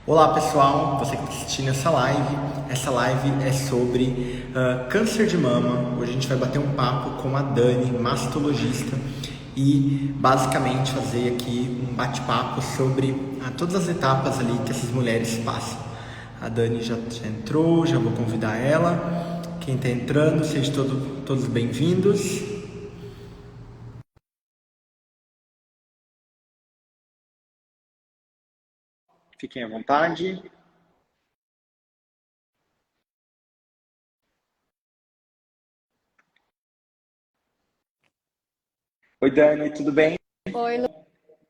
Olá pessoal, você que está assistindo essa live é sobre câncer de mama. Hoje a gente vai bater um papo com a Dani, mastologista, e basicamente fazer aqui um bate-papo sobre todas as etapas ali que essas mulheres passam. A Dani já entrou, já vou convidar ela. Quem está entrando, sejam todos bem-vindos. Fiquem à vontade. Oi Dani, tudo bem? Oi,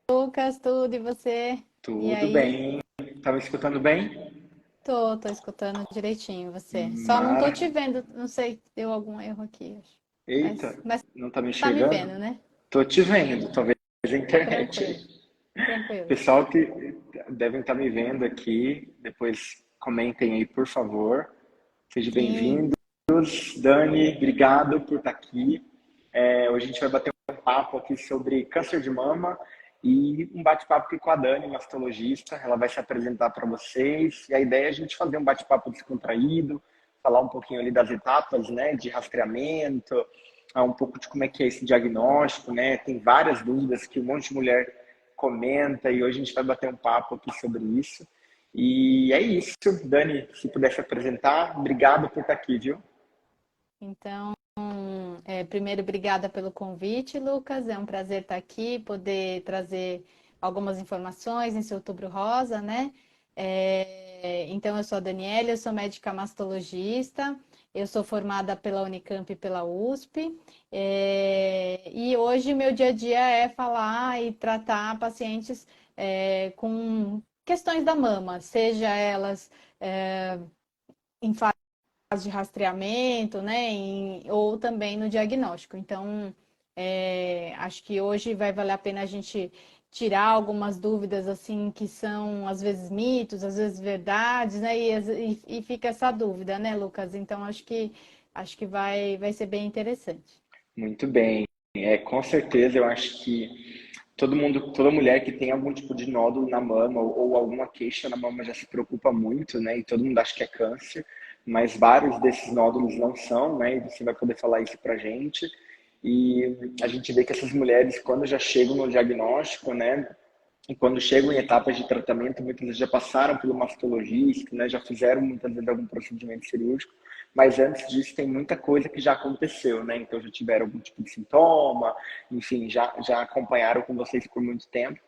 Lucas, tudo e você? E Tudo aí? bem. Tá me escutando bem? Tô escutando direitinho você. Só não tô Mara. te vendo, não sei, deu algum erro aqui, acho. Eita, Mas não tá me tá me enxergando? vendo, né? Tô te vendo, talvez a internet Tranquilo, aí. tranquilo. Pessoal que devem estar me vendo aqui, depois comentem aí, por favor. Sejam Sim, bem-vindos. Dani, obrigado por estar aqui. Hoje a gente vai bater um papo aqui sobre câncer de mama e um bate-papo aqui com a Dani, mastologista. Ela vai se apresentar para vocês. E a ideia é a gente fazer um bate-papo descontraído, falar um pouquinho ali das etapas, né, de rastreamento, um pouco de como é que é esse diagnóstico, né? Tem várias dúvidas que um monte de mulher comenta e hoje a gente vai bater um papo aqui sobre isso. E é isso, Dani, se pudesse apresentar, obrigado por estar aqui, viu? então, primeiro, obrigada pelo convite, Lucas. É um prazer estar aqui, poder trazer algumas informações nesse Outubro Rosa, né? Então, eu sou a Daniela, eu sou médica mastologista, eu sou formada pela Unicamp e pela USP, e hoje meu dia a dia é falar e tratar pacientes com questões da mama, seja elas em fase de rastreamento, né? Ou também no diagnóstico. Então, acho que hoje vai valer a pena a gente tirar algumas dúvidas assim que são às vezes mitos, às vezes verdades, né? E fica essa dúvida, né, Lucas? Então, acho que vai ser bem interessante. Muito bem. Com certeza, eu acho que todo mundo, toda mulher que tem algum tipo de nódulo na mama ou alguma queixa na mama já se preocupa muito, né? E todo mundo acha que é câncer, mas vários desses nódulos não são, né? E você vai poder falar isso pra gente. E a gente vê que essas mulheres, quando já chegam no diagnóstico, né? E quando chegam em etapas de tratamento, muitas vezes já passaram pelo mastologista, né? Já fizeram muitas vezes algum procedimento cirúrgico, mas antes disso tem muita coisa que já aconteceu, né? Então já tiveram algum tipo de sintoma, enfim, já acompanharam com vocês por muito tempo.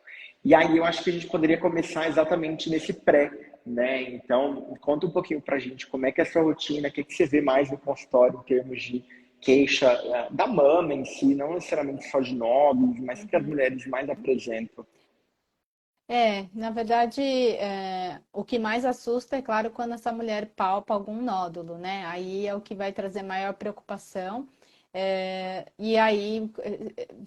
E aí eu acho que a gente poderia começar exatamente nesse pré, né? Então, conta um pouquinho pra gente como é que é a sua rotina, o que, que você vê mais no consultório em termos de queixa da mama em si, não necessariamente só de nódulos, mas que as Uhum. mulheres mais apresentam. Na verdade, o que mais assusta é claro quando essa mulher palpa algum nódulo, né? Aí é o que vai trazer maior preocupação. E aí,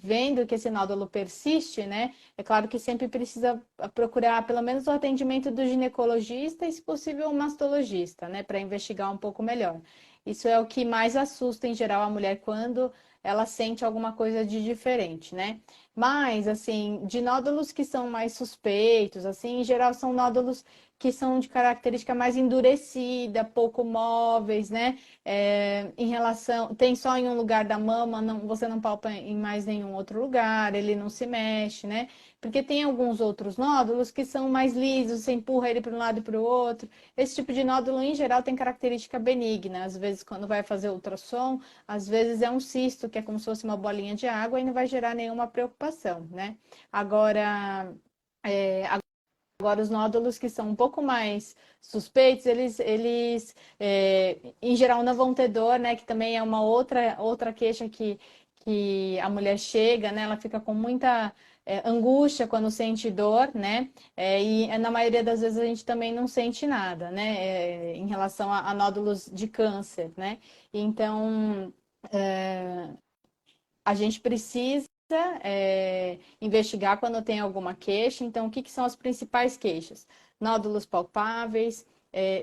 vendo que esse nódulo persiste, né? É claro que sempre precisa procurar pelo menos o atendimento do ginecologista e, se possível, o mastologista, né? Para investigar um pouco melhor. Isso é o que mais assusta em geral a mulher quando ela sente alguma coisa de diferente, né? Mas, assim, de nódulos que são mais suspeitos, assim, em geral são nódulos que são de característica mais endurecida, pouco móveis, né? Em relação, tem só em um lugar da mama, não, você não palpa em mais nenhum outro lugar, ele não se mexe, né? Porque tem alguns outros nódulos que são mais lisos, você empurra ele para um lado e para o outro. Esse tipo de nódulo, em geral, tem característica benigna. Às vezes, quando vai fazer ultrassom, às vezes é um cisto, que é como se fosse uma bolinha de água e não vai gerar nenhuma preocupação, né? Agora, é, agora os nódulos que são um pouco mais suspeitos, em geral não vão ter dor, né? Que também é uma outra queixa que a mulher chega, né? Ela fica com muita angústia quando sente dor, né? Na maioria das vezes a gente também não sente nada, né? Em relação a nódulos de câncer, né? Então, é, a gente precisa investigar quando tem alguma queixa. Então, o que, que são as principais queixas? Nódulos palpáveis,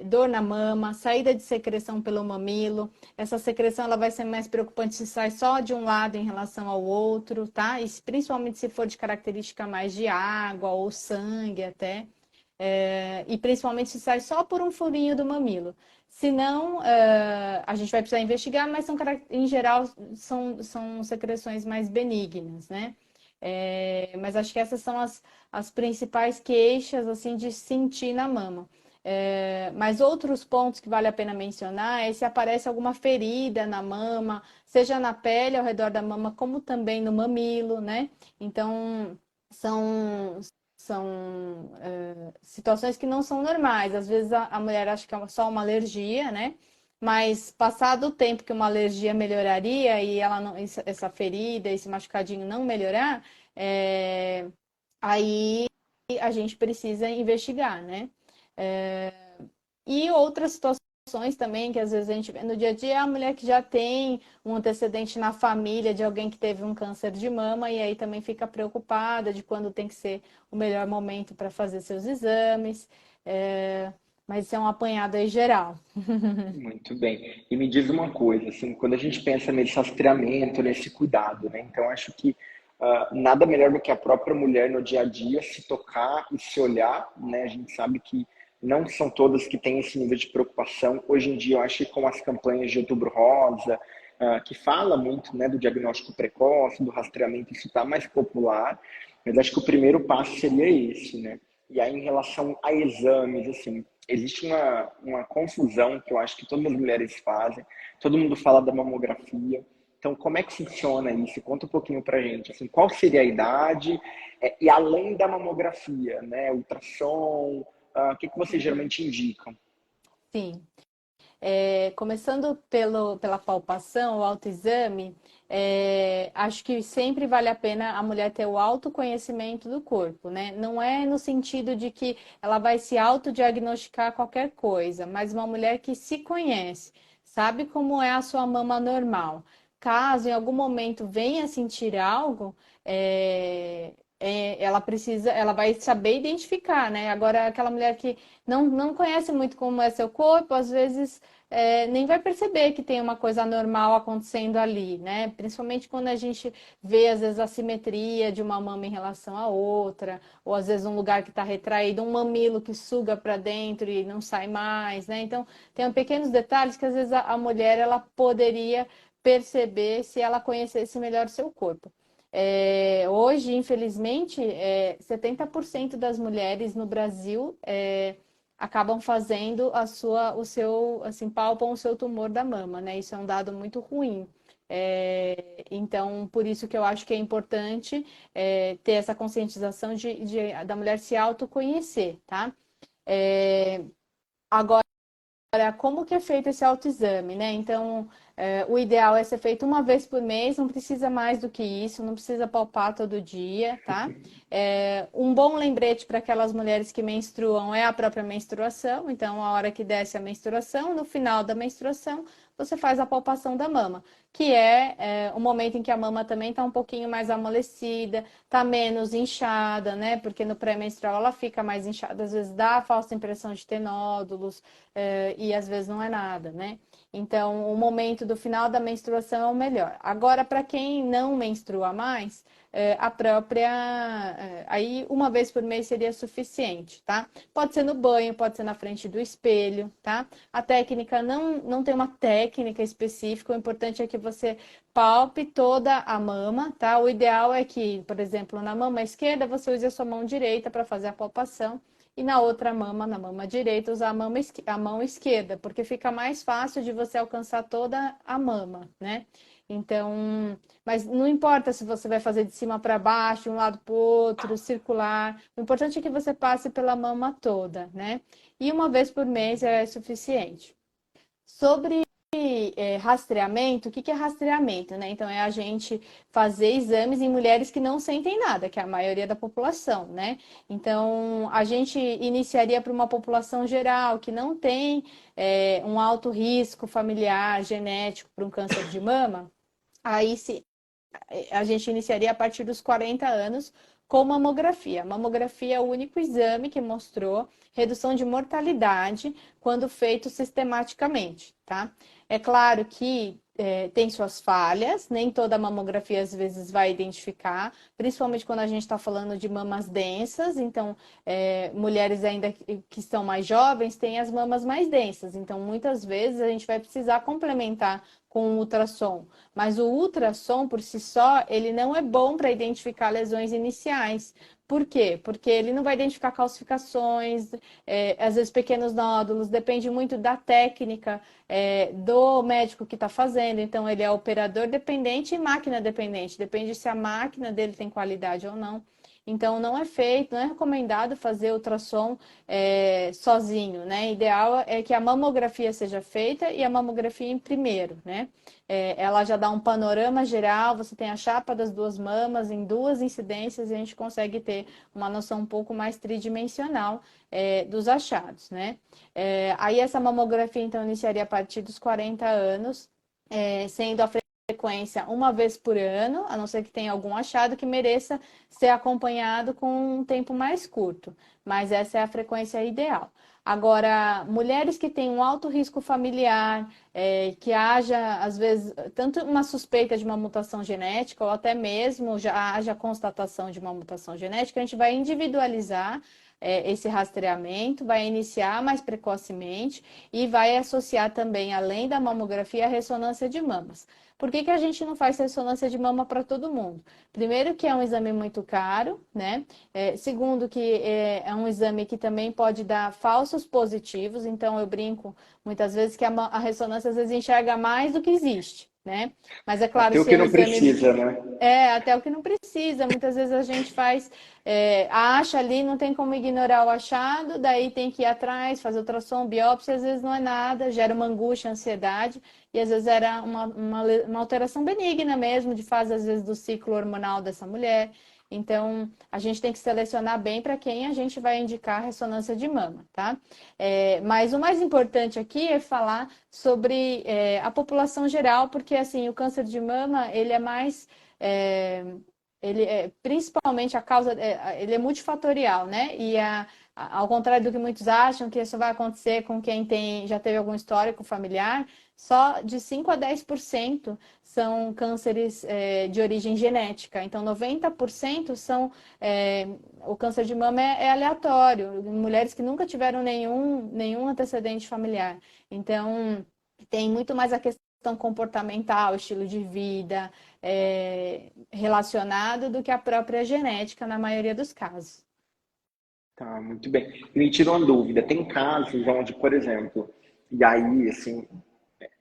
dor na mama, saída de secreção pelo mamilo. Essa secreção ela vai ser mais preocupante se sai só de um lado em relação ao outro, tá? E principalmente se for de característica mais de água ou sangue até. e principalmente se sai só por um furinho do mamilo. Se não, a gente vai precisar investigar, mas em geral são secreções mais benignas, né? Mas acho que essas são as principais queixas assim de sentir na mama. Mas outros pontos que vale a pena mencionar é se aparece alguma ferida na mama, seja na pele ao redor da mama, como também no mamilo, né? Então, são, são situações que não são normais. Às vezes a mulher acha que é só uma alergia, né? Mas passado o tempo que uma alergia melhoraria e ela não, essa ferida, esse machucadinho não melhorar, aí a gente precisa investigar, né? É, e outras situações também que às vezes a gente vê no dia a dia é a mulher que já tem um antecedente na família de alguém que teve um câncer de mama e aí também fica preocupada de quando tem que ser o melhor momento para fazer seus exames. Mas isso é um apanhado aí geral. Muito bem. E me diz uma coisa, assim, quando a gente pensa nesse rastreamento, nesse cuidado, né? Então, acho que nada melhor do que a própria mulher no dia a dia se tocar e se olhar, né? A gente sabe que não são todas que têm esse nível de preocupação. Hoje em dia, eu acho que com as campanhas de Outubro Rosa, que fala muito, né, do diagnóstico precoce, do rastreamento, isso está mais popular. Mas acho que o primeiro passo seria esse, né? E aí, em relação a exames, assim, existe uma confusão que eu acho que todas as mulheres fazem. Todo mundo fala da mamografia. Então, como é que funciona isso? Conta um pouquinho pra gente. Assim, qual seria a idade? E além da mamografia, né? Ultrassom, o que vocês geralmente indicam? Sim. Começando pela palpação, o autoexame, acho que sempre vale a pena a mulher ter o autoconhecimento do corpo, né? Não é no sentido de que ela vai se autodiagnosticar qualquer coisa, mas uma mulher que se conhece, sabe como é a sua mama normal. Caso em algum momento venha sentir algo, ela vai saber identificar, né? Agora, aquela mulher que não conhece muito como é seu corpo, às vezes nem vai perceber que tem uma coisa anormal acontecendo ali, né? Principalmente quando a gente vê, às vezes, a simetria de uma mama em relação à outra, ou às vezes um lugar que está retraído, um mamilo que suga para dentro e não sai mais, né? Então, tem pequenos detalhes que às vezes a mulher ela poderia perceber se ela conhecesse melhor o seu corpo. Hoje, infelizmente, 70% das mulheres no Brasil acabam fazendo o seu, assim, palpam o seu tumor da mama, né? Isso é um dado muito ruim. Então, por isso que eu acho que é importante ter essa conscientização da mulher se autoconhecer, tá? Agora, como que é feito esse autoexame, né? Então, o ideal é ser feito uma vez por mês, não precisa mais do que isso, não precisa palpar todo dia, tá? Um bom lembrete para aquelas mulheres que menstruam é a própria menstruação, então, a hora que desce a menstruação, no final da menstruação, você faz a palpação da mama, que é o momento em que a mama também está um pouquinho mais amolecida, está menos inchada, né? Porque no pré-menstrual ela fica mais inchada, às vezes dá a falsa impressão de ter nódulos, e às vezes não é nada, né? Então, o momento do final da menstruação é o melhor. Agora, para quem não menstrua mais, a própria. Aí, uma vez por mês seria suficiente, tá? Pode ser no banho, pode ser na frente do espelho, tá? A técnica não tem uma técnica específica, o importante é que você palpe toda a mama, tá? O ideal é que, por exemplo, na mama esquerda, você use a sua mão direita para fazer a palpação e na outra mama, na mama direita, usar a mão esquerda, porque fica mais fácil de você alcançar toda a mama, né? Então, mas não importa se você vai fazer de cima para baixo, de um lado para o outro, circular. O importante é que você passe pela mama toda, né? E uma vez por mês é suficiente. Sobre rastreamento, o que é rastreamento, né? Então, é a gente fazer exames em mulheres que não sentem nada, que é a maioria da população, né? Então, a gente iniciaria para uma população geral que não tem um alto risco familiar, genético para um câncer de mama. Aí, se a gente iniciaria a partir dos 40 anos com mamografia. A mamografia é o único exame que mostrou redução de mortalidade quando feito sistematicamente, tá? É claro que tem suas falhas, nem toda mamografia às vezes vai identificar, principalmente quando a gente está falando de mamas densas, então mulheres ainda que estão mais jovens têm as mamas mais densas, então muitas vezes a gente vai precisar complementar com o ultrassom, mas o ultrassom por si só, ele não é bom para identificar lesões iniciais. Por quê? Porque ele não vai identificar calcificações, às vezes pequenos nódulos, depende muito da técnica do médico que está fazendo. Então, ele é operador dependente e máquina dependente. Depende se a máquina dele tem qualidade ou não. Então, não é feito, não é recomendado fazer ultrassom sozinho, né? Ideal é que a mamografia seja feita e a mamografia em primeiro, né? Ela já dá um panorama geral, você tem a chapa das duas mamas em duas incidências e a gente consegue ter uma noção um pouco mais tridimensional dos achados, né? Aí essa mamografia, então, iniciaria a partir dos 40 anos, sendo a frequência uma vez por ano, a não ser que tenha algum achado que mereça ser acompanhado com um tempo mais curto, mas essa é a frequência ideal. Agora, mulheres que têm um alto risco familiar, que haja, às vezes, tanto uma suspeita de uma mutação genética ou até mesmo já haja constatação de uma mutação genética, a gente vai individualizar esse rastreamento, vai iniciar mais precocemente e vai associar também, além da mamografia, a ressonância de mamas. Por que a gente não faz ressonância de mama para todo mundo? Primeiro, que é um exame muito caro, né? Segundo, que é um exame que também pode dar falsos positivos. Então, eu brinco muitas vezes que a ressonância às vezes enxerga mais do que existe, né? Mas é claro, Até o se que é um não exame precisa, né? até o que não precisa. Muitas vezes a gente faz, acha ali, não tem como ignorar o achado, daí tem que ir atrás, fazer ultrassom, biópsia, às vezes não é nada, gera uma angústia, ansiedade, e às vezes era uma alteração benigna mesmo, de fase, às vezes, do ciclo hormonal dessa mulher. Então, a gente tem que selecionar bem para quem a gente vai indicar a ressonância de mama, tá? Mas o mais importante aqui é falar sobre a população geral, porque, assim, o câncer de mama, ele é mais ele é principalmente a causa, ele é multifatorial, né? E ao contrário do que muitos acham, que isso vai acontecer com quem já teve algum histórico familiar, só de 5 a 10% são cânceres de origem genética. Então, 90% são. O câncer de mama é aleatório, mulheres que nunca tiveram nenhum antecedente familiar. Então, tem muito mais a questão comportamental, estilo de vida, relacionado do que a própria genética, na maioria dos casos. Tá, muito bem. Me tira uma dúvida. Tem casos onde, por exemplo, e aí, assim,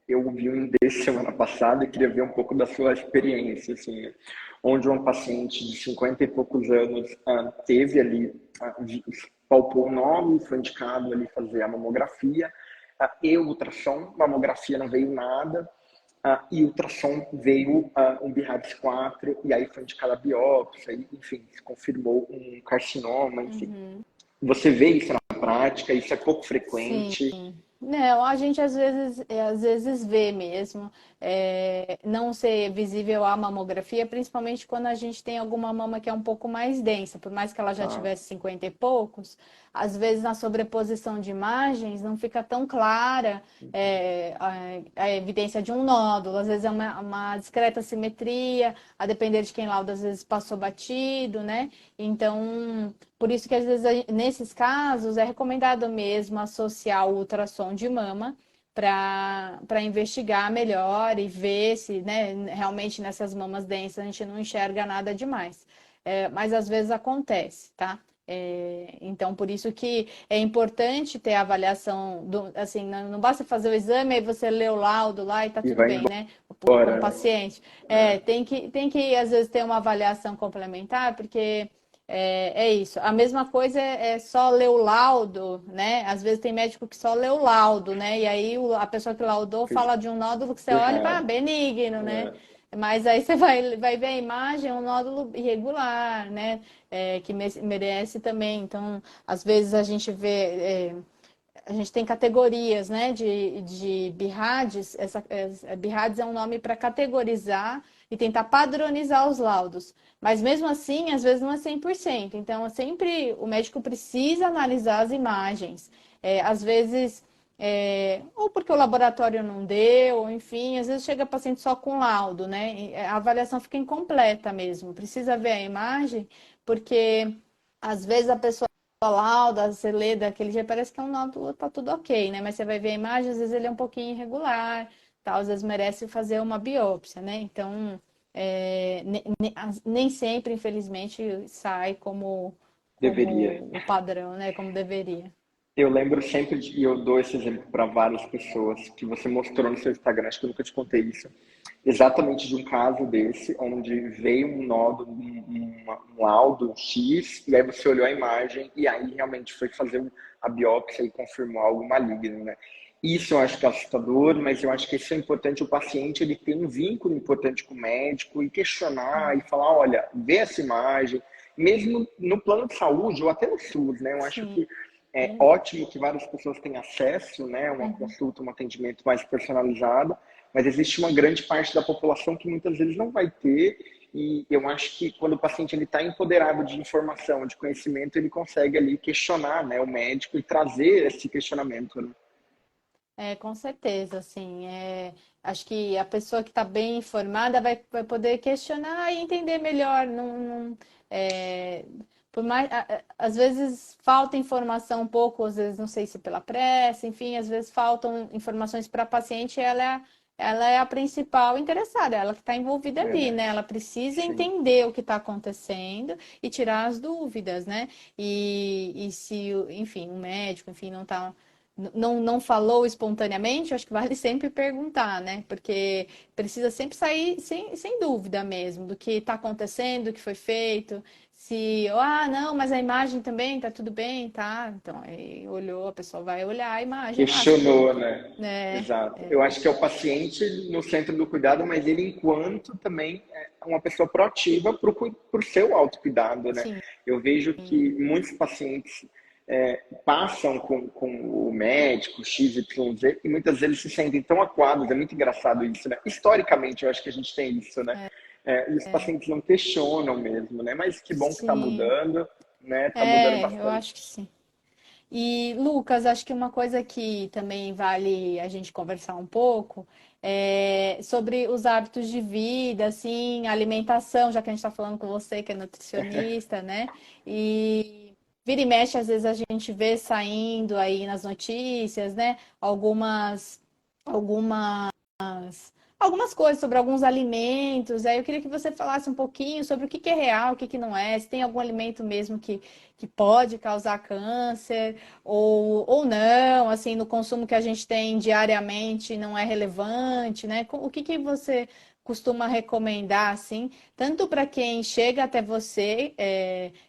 eu vi um desse semana passada e queria ver um pouco da sua experiência, assim, onde uma paciente de 50 e poucos anos teve ali, palpou o nódulo, foi indicado ali fazer a mamografia, e o ultrassom, mamografia não veio nada, e ultrassom veio um BIRADS 4, e aí foi indicada a biópsia, e, enfim, se confirmou um carcinoma, enfim. Uhum. Você vê isso na prática, isso é pouco Sim. frequente. Não, a gente às vezes vê mesmo não ser visível a mamografia, principalmente quando a gente tem alguma mama que é um pouco mais densa, por mais que ela já Tá? tivesse 50 e poucos, às vezes na sobreposição de imagens não fica tão clara a evidência de um nódulo, às vezes é uma discreta simetria, a depender de quem lauda, às vezes passou batido, né? Então, por isso que às vezes, nesses casos, é recomendado mesmo associar o ultrassom de mama para investigar melhor e ver se, né, realmente nessas mamas densas a gente não enxerga nada demais. Mas às vezes acontece, tá? Então, por isso que é importante ter a avaliação, assim, não basta fazer o exame, aí você lê o laudo lá e tá E tudo vai bem, né? Com o embora, né? paciente. Tem que, às vezes, ter uma avaliação complementar, porque isso. A mesma coisa é só ler o laudo, né? Às vezes tem médico que só lê o laudo, né? E aí a pessoa que laudou Fez fala de um nódulo que você olha e fala, errado. benigno, né? É. Mas aí você vai ver a imagem, é um nódulo irregular, né? Que merece também. Então, às vezes a gente vê. A gente tem categorias, né, de BIRADS. BIRADS é um nome para categorizar e tentar padronizar os laudos. Mas mesmo assim, às vezes não é 100%. Então, sempre o médico precisa analisar as imagens. Às vezes ou porque o laboratório não deu, ou enfim, às vezes chega paciente só com laudo, né? E a avaliação fica incompleta mesmo. Precisa ver a imagem, porque às vezes a pessoa lauda, você lê daquele jeito, parece que é um nódulo, tá tudo ok, né? Mas você vai ver a imagem, às vezes ele é um pouquinho irregular, tal, às vezes merece fazer uma biópsia, né? Então, nem sempre, infelizmente, sai Deveria. como o padrão, né? Como deveria. Eu lembro sempre, e eu dou esse exemplo para várias pessoas, que você mostrou no seu Instagram, acho que eu nunca te contei isso, exatamente de um caso desse, onde veio um nódulo, um laudo X, e aí você olhou a imagem, e aí realmente foi fazer a biópsia e confirmou algo maligno, né? Isso eu acho que é assustador, mas eu acho que isso é importante, o paciente ele tem um vínculo importante com o médico, e questionar, e falar, olha, vê essa imagem, mesmo no plano de saúde, ou até no SUS, né? Eu acho Sim. que é ótimo que várias pessoas têm acesso, né, a uma Uhum. consulta, um atendimento mais personalizado, mas existe uma grande parte da população que muitas vezes não vai ter, e eu acho que quando o paciente está empoderado de informação, de conhecimento, ele consegue ali questionar, né, o médico e trazer esse questionamento, né? Com certeza, assim, acho que a pessoa que está bem informada vai poder questionar e entender melhor. É, por mais, às vezes falta informação um pouco, às vezes não sei se pela pressa, enfim, às vezes faltam informações para a paciente, ela é a principal interessada, ela que está envolvida ali, né? Verdade. Ela precisa Sim. entender o que está acontecendo e tirar as dúvidas, né? E se, enfim, o médico, enfim, não falou espontaneamente, acho que vale sempre perguntar, né? Porque precisa sempre sair sem dúvida mesmo do que está acontecendo, do que foi feito. Se, não, mas a imagem também tá tudo bem, tá? Então, aí olhou, a pessoa vai olhar a imagem lá, se tem, Questionou, né? né? Exato. Eu acho que é o paciente no centro do cuidado, mas ele enquanto também é uma pessoa proativa para o seu autocuidado, né? Sim, Eu vejo que muitos pacientes passam com o médico X, Y, Z e muitas vezes se sentem tão acuados, é muito engraçado isso, né? Historicamente, eu acho que a gente tem isso, né? E os pacientes não questionam mesmo, né? Mas que bom que está sim. mudando, né? Está mudando Eu bastante. acho que sim. E, Lucas, acho que uma coisa que também vale a gente conversar um pouco é sobre os hábitos de vida, assim, alimentação, já que a gente está falando com você, que é nutricionista, né? E vira e mexe, às vezes a gente vê saindo aí nas notícias, né? Algumas algumas coisas sobre alguns alimentos. Aí eu queria que você falasse um pouquinho sobre o que é real, o que não é, se tem algum alimento mesmo que pode causar câncer ou não, assim, no consumo que a gente tem diariamente não é relevante, né? O que você costuma recomendar, assim, tanto para quem chega até você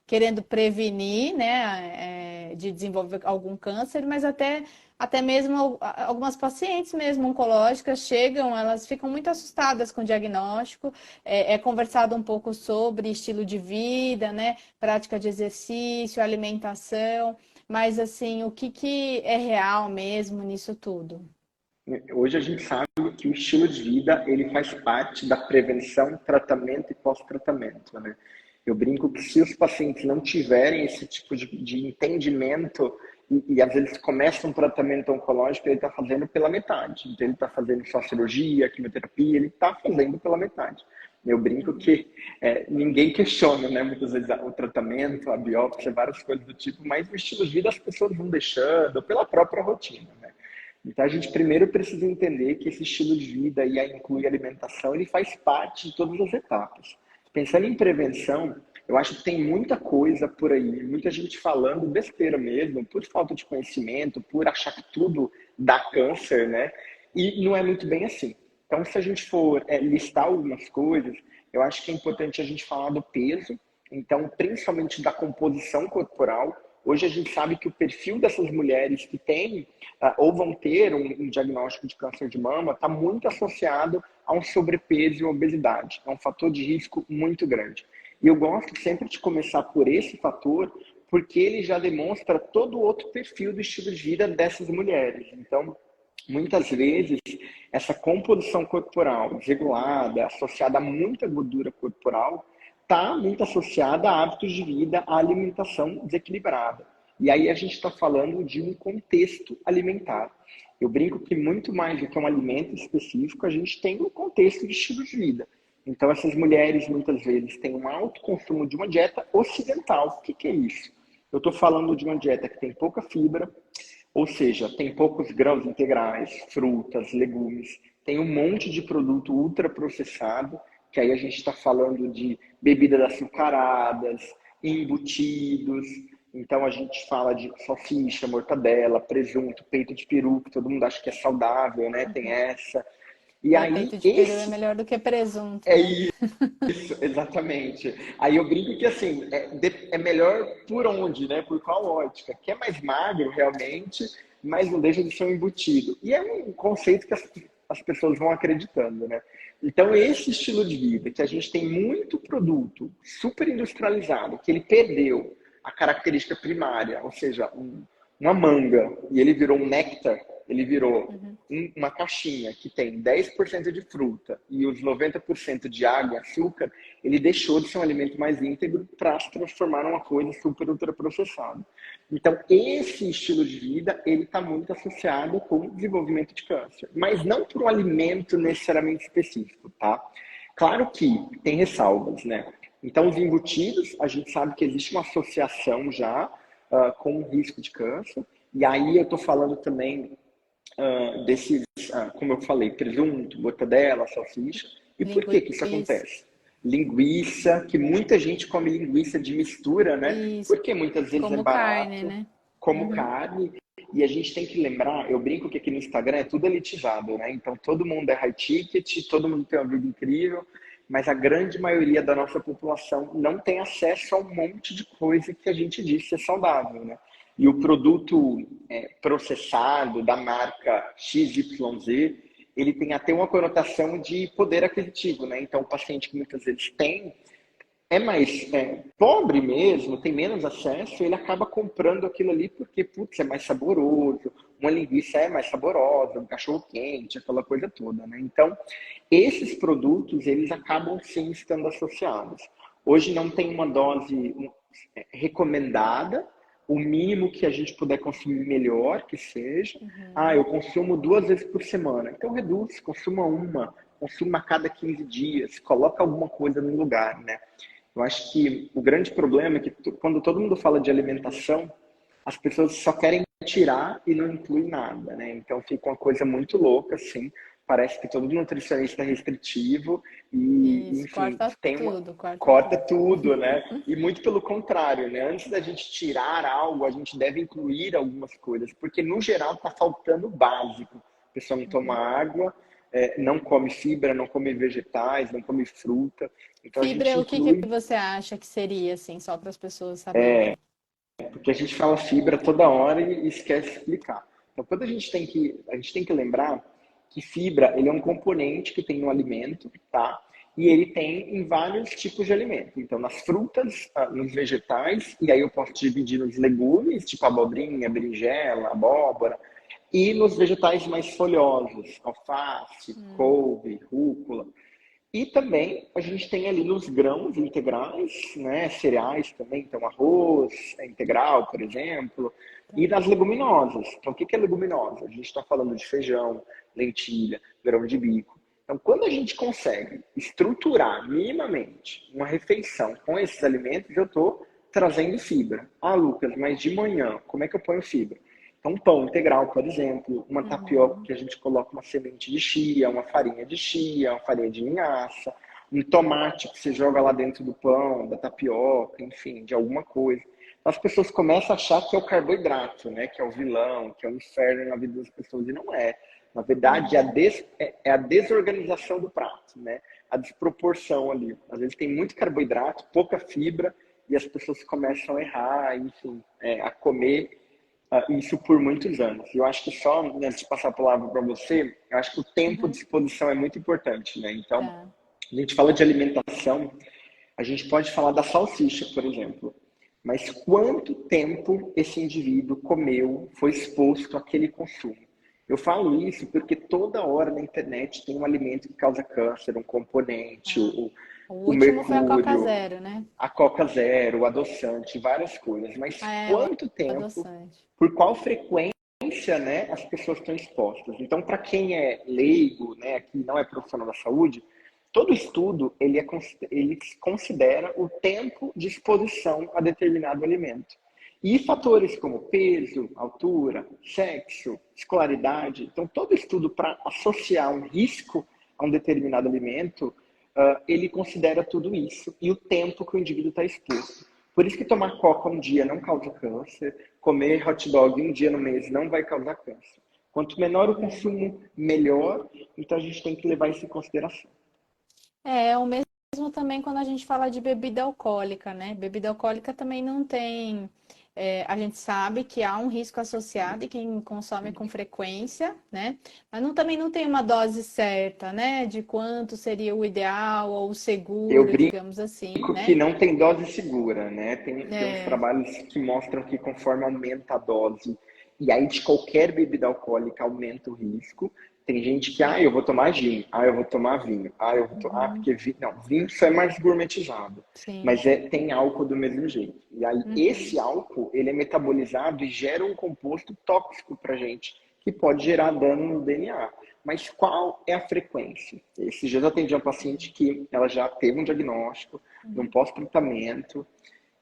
querendo prevenir, né, de desenvolver algum câncer, mas até mesmo algumas pacientes mesmo oncológicas chegam, elas ficam muito assustadas com o diagnóstico. É conversado um pouco sobre estilo de vida, né? Prática de exercício, alimentação, mas assim, o que é real mesmo nisso tudo? Hoje a gente sabe que o estilo de vida ele faz parte da prevenção, tratamento e pós-tratamento, né? Eu brinco que se os pacientes não tiverem esse tipo de entendimento e às vezes começa um tratamento oncológico, ele está fazendo pela metade. Então ele está fazendo só cirurgia, quimioterapia, ele está fazendo pela metade. Eu brinco que ninguém questiona, né? Muitas vezes o tratamento, a biópsia, várias coisas do tipo, mas o estilo de vida as pessoas vão deixando pela própria rotina, né? Então a gente primeiro precisa entender que esse estilo de vida e a inclui alimentação, ele faz parte de todas as etapas. Pensando em prevenção, eu acho que tem muita coisa por aí, muita gente falando besteira mesmo, por falta de conhecimento, por achar que tudo dá câncer, né? E não é muito bem assim. Então, se a gente for listar algumas coisas, eu acho que é importante a gente falar do peso, então, principalmente da composição corporal. Hoje a gente sabe que o perfil dessas mulheres que têm ou vão ter um diagnóstico de câncer de mama está muito associado a um sobrepeso e obesidade. É um fator de risco muito grande. E eu gosto sempre de começar por esse fator, porque ele já demonstra todo o outro perfil do estilo de vida dessas mulheres. Então, muitas vezes, essa composição corporal desregulada, associada a muita gordura corporal, está muito associada a hábitos de vida, à alimentação desequilibrada. E aí a gente está falando de um contexto alimentar. Eu brinco que muito mais do que um alimento específico, a gente tem um contexto de estilo de vida. Então, essas mulheres muitas vezes têm um alto consumo de uma dieta ocidental. O que que é isso? Eu estou falando de uma dieta que tem pouca fibra, ou seja, tem poucos grãos integrais, frutas, legumes, tem um monte de produto ultraprocessado, que aí a gente está falando de bebidas açucaradas, embutidos. Então a gente fala de salsicha, mortadela, presunto, peito de peru, que todo mundo acha que é saudável, né? Tem Uhum. essa. E É, aí peito de peru é esse melhor do que presunto, é né? isso, exatamente. Aí eu brinco que assim, é melhor por onde, né? Por qual ótica? Que é mais magro realmente, mas não deixa de ser um embutido. E é um conceito que as pessoas vão acreditando, né? Então, esse estilo de vida, que a gente tem muito produto super industrializado, que ele perdeu a característica primária, ou seja, uma manga, e ele virou um néctar, ele virou Uhum. uma caixinha que tem 10% de fruta e os 90% de água e açúcar, ele deixou de ser um alimento mais íntegro para se transformar numa coisa super ultraprocessada. Então, esse estilo de vida, ele está muito associado com o desenvolvimento de câncer, mas não por um alimento necessariamente específico, tá? Claro que tem ressalvas, né? Então, os embutidos, a gente sabe que existe uma associação já com o risco de câncer, e aí eu estou falando também desses, como eu falei, presunto, mortadela, salsicha. E por que que isso Linguiça. acontece? Linguiça, que muita gente come linguiça de mistura, né? Isso, Porque muitas vezes é como carne, barato, né? como Uhum. carne. E a gente tem que lembrar, eu brinco que aqui no Instagram é tudo elitizado, né? Então todo mundo é high ticket, todo mundo tem uma vida incrível, mas a grande maioria da nossa população não tem acesso a um monte de coisa que a gente diz ser saudável, né? E o produto processado da marca XYZ, ele tem até uma conotação de poder aquisitivo, né? Então, o paciente que muitas vezes tem é mais pobre mesmo, tem menos acesso, ele acaba comprando aquilo ali porque, putz, é mais saboroso, uma linguiça é mais saborosa, um cachorro quente, aquela coisa toda, né? Então, esses produtos, eles acabam sim estando associados. Hoje não tem uma dose recomendada, o mínimo que a gente puder consumir melhor que seja. Ah, Uhum. eu consumo 2 vezes por semana. Então reduz, consuma a cada 15 dias, coloca alguma coisa no lugar, né? Eu acho que o grande problema é que quando todo mundo fala de alimentação, as pessoas só querem tirar e não inclui nada, né? Então fica uma coisa muito louca, assim. Parece que todo nutricionista é restritivo e, Isso, enfim, corta tem uma tudo, corta corta tudo. tudo, né? E muito pelo contrário, né? Antes da gente tirar algo, a gente deve incluir algumas coisas, porque no geral está faltando o básico. A pessoa não toma Uhum. água, não come fibra, não come vegetais, não come fruta. Então a gente Fibra, o que que inclui, você acha que seria, assim, só para as pessoas saberem? porque a gente fala fibra toda hora e esquece de explicar. Então quando a gente tem que lembrar que fibra, ele é um componente que tem no alimento, tá? E ele tem em vários tipos de alimento. Então, nas frutas, nos vegetais, e aí eu posso dividir nos legumes, tipo abobrinha, berinjela, abóbora, e nos vegetais mais folhosos, alface, Hum. couve, rúcula. E também a gente tem ali nos grãos integrais, né, cereais também, então arroz integral, por exemplo, e Tá. nas leguminosas. Então, o que que é leguminosa? A gente está falando de feijão, lentilha, grão de bico. Então, quando a gente consegue estruturar minimamente uma refeição com esses alimentos, eu estou trazendo fibra. Ah, Lucas, mas de manhã, como é que eu ponho fibra? Então, um pão integral, por exemplo, uma tapioca Uhum. que a gente coloca uma semente de chia, uma farinha de chia, uma farinha de linhaça, um tomate que você joga lá dentro do pão, da tapioca, enfim, de alguma coisa. Então, as pessoas começam a achar que é o carboidrato, né? Que é o vilão, que é o inferno na vida das pessoas, e não é. Na verdade, Uhum. é a desorganização do prato, né? A desproporção ali. Às vezes tem muito carboidrato, pouca fibra, e as pessoas começam a errar, enfim, a comer isso por muitos anos. Eu acho que só, antes de passar a palavra para você, eu acho que o tempo de Uhum. exposição é muito importante, né? Então, Tá. a gente fala de alimentação, a gente pode falar da salsicha, por exemplo. Mas quanto tempo esse indivíduo comeu, foi exposto àquele consumo? Eu falo isso porque toda hora na internet tem um alimento que causa câncer, um componente, Ah. O o último foi a Coca mercúrio, Zero, né? a Coca Zero, o adoçante, várias coisas. Mas É, o quanto tempo, adoçante. por qual frequência, né, as pessoas estão expostas? Então, para quem é leigo, né, que não é profissional da saúde, todo estudo ele considera o tempo de exposição a determinado alimento. E fatores como peso, altura, sexo, escolaridade. Então, todo estudo para associar um risco a um determinado alimento, ele considera tudo isso e o tempo que o indivíduo está exposto. Por isso que tomar coca um dia não causa câncer, comer hot dog um dia no mês não vai causar câncer. Quanto menor o consumo, melhor. Então, a gente tem que levar isso em consideração. É o mesmo também quando a gente fala de bebida alcoólica, né? Bebida alcoólica também não tem. A gente sabe que há um risco associado e quem consome com frequência, né? Mas também não tem uma dose certa, né? De quanto seria o ideal ou o Eu seguro, brinco digamos assim, que né? não tem dose segura, né? Tem uns É, trabalhos que mostram que conforme aumenta a dose, e aí de qualquer bebida alcoólica aumenta o risco. Tem gente que, eu vou tomar gin, eu vou tomar vinho, eu vou tomar, uhum, porque vinho, não, vinho só é mais gourmetizado, sim, mas tem álcool do mesmo jeito. E aí uhum, esse álcool, ele é metabolizado e gera um composto tóxico pra gente, que pode gerar dano no DNA. Mas qual é a frequência? Esses dias eu atendi uma paciente que ela já teve um diagnóstico, num pós-tratamento,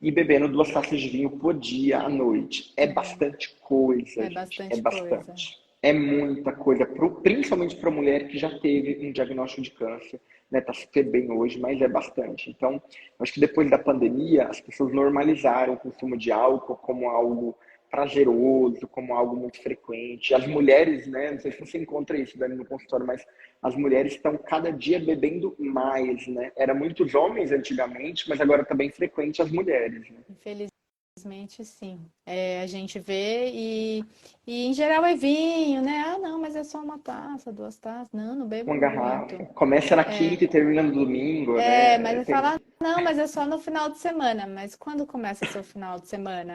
e bebendo 2 taças de vinho por dia à noite. É bastante coisa, é gente. É bastante coisa. bastante. É muita coisa, principalmente para mulher que já teve um diagnóstico de câncer, né? Tá super bem hoje, mas é bastante. Então, acho que depois da pandemia, as pessoas normalizaram o consumo de álcool como algo prazeroso, como algo muito frequente. As mulheres, né? Não sei se você encontra isso Dani, no consultório, mas as mulheres estão cada dia bebendo mais, né? Era muitos homens antigamente, mas agora está bem frequente as mulheres, né? Infelizmente, sim. A gente vê e em geral é vinho, né? Ah, não, mas é só uma taça, 2 taças. Não, não bebo Uma muito. garrafa. Começa na É, quinta e termina no domingo, né? mas eu falo, ah, não, mas é só no final de semana. Mas quando começa seu final de semana?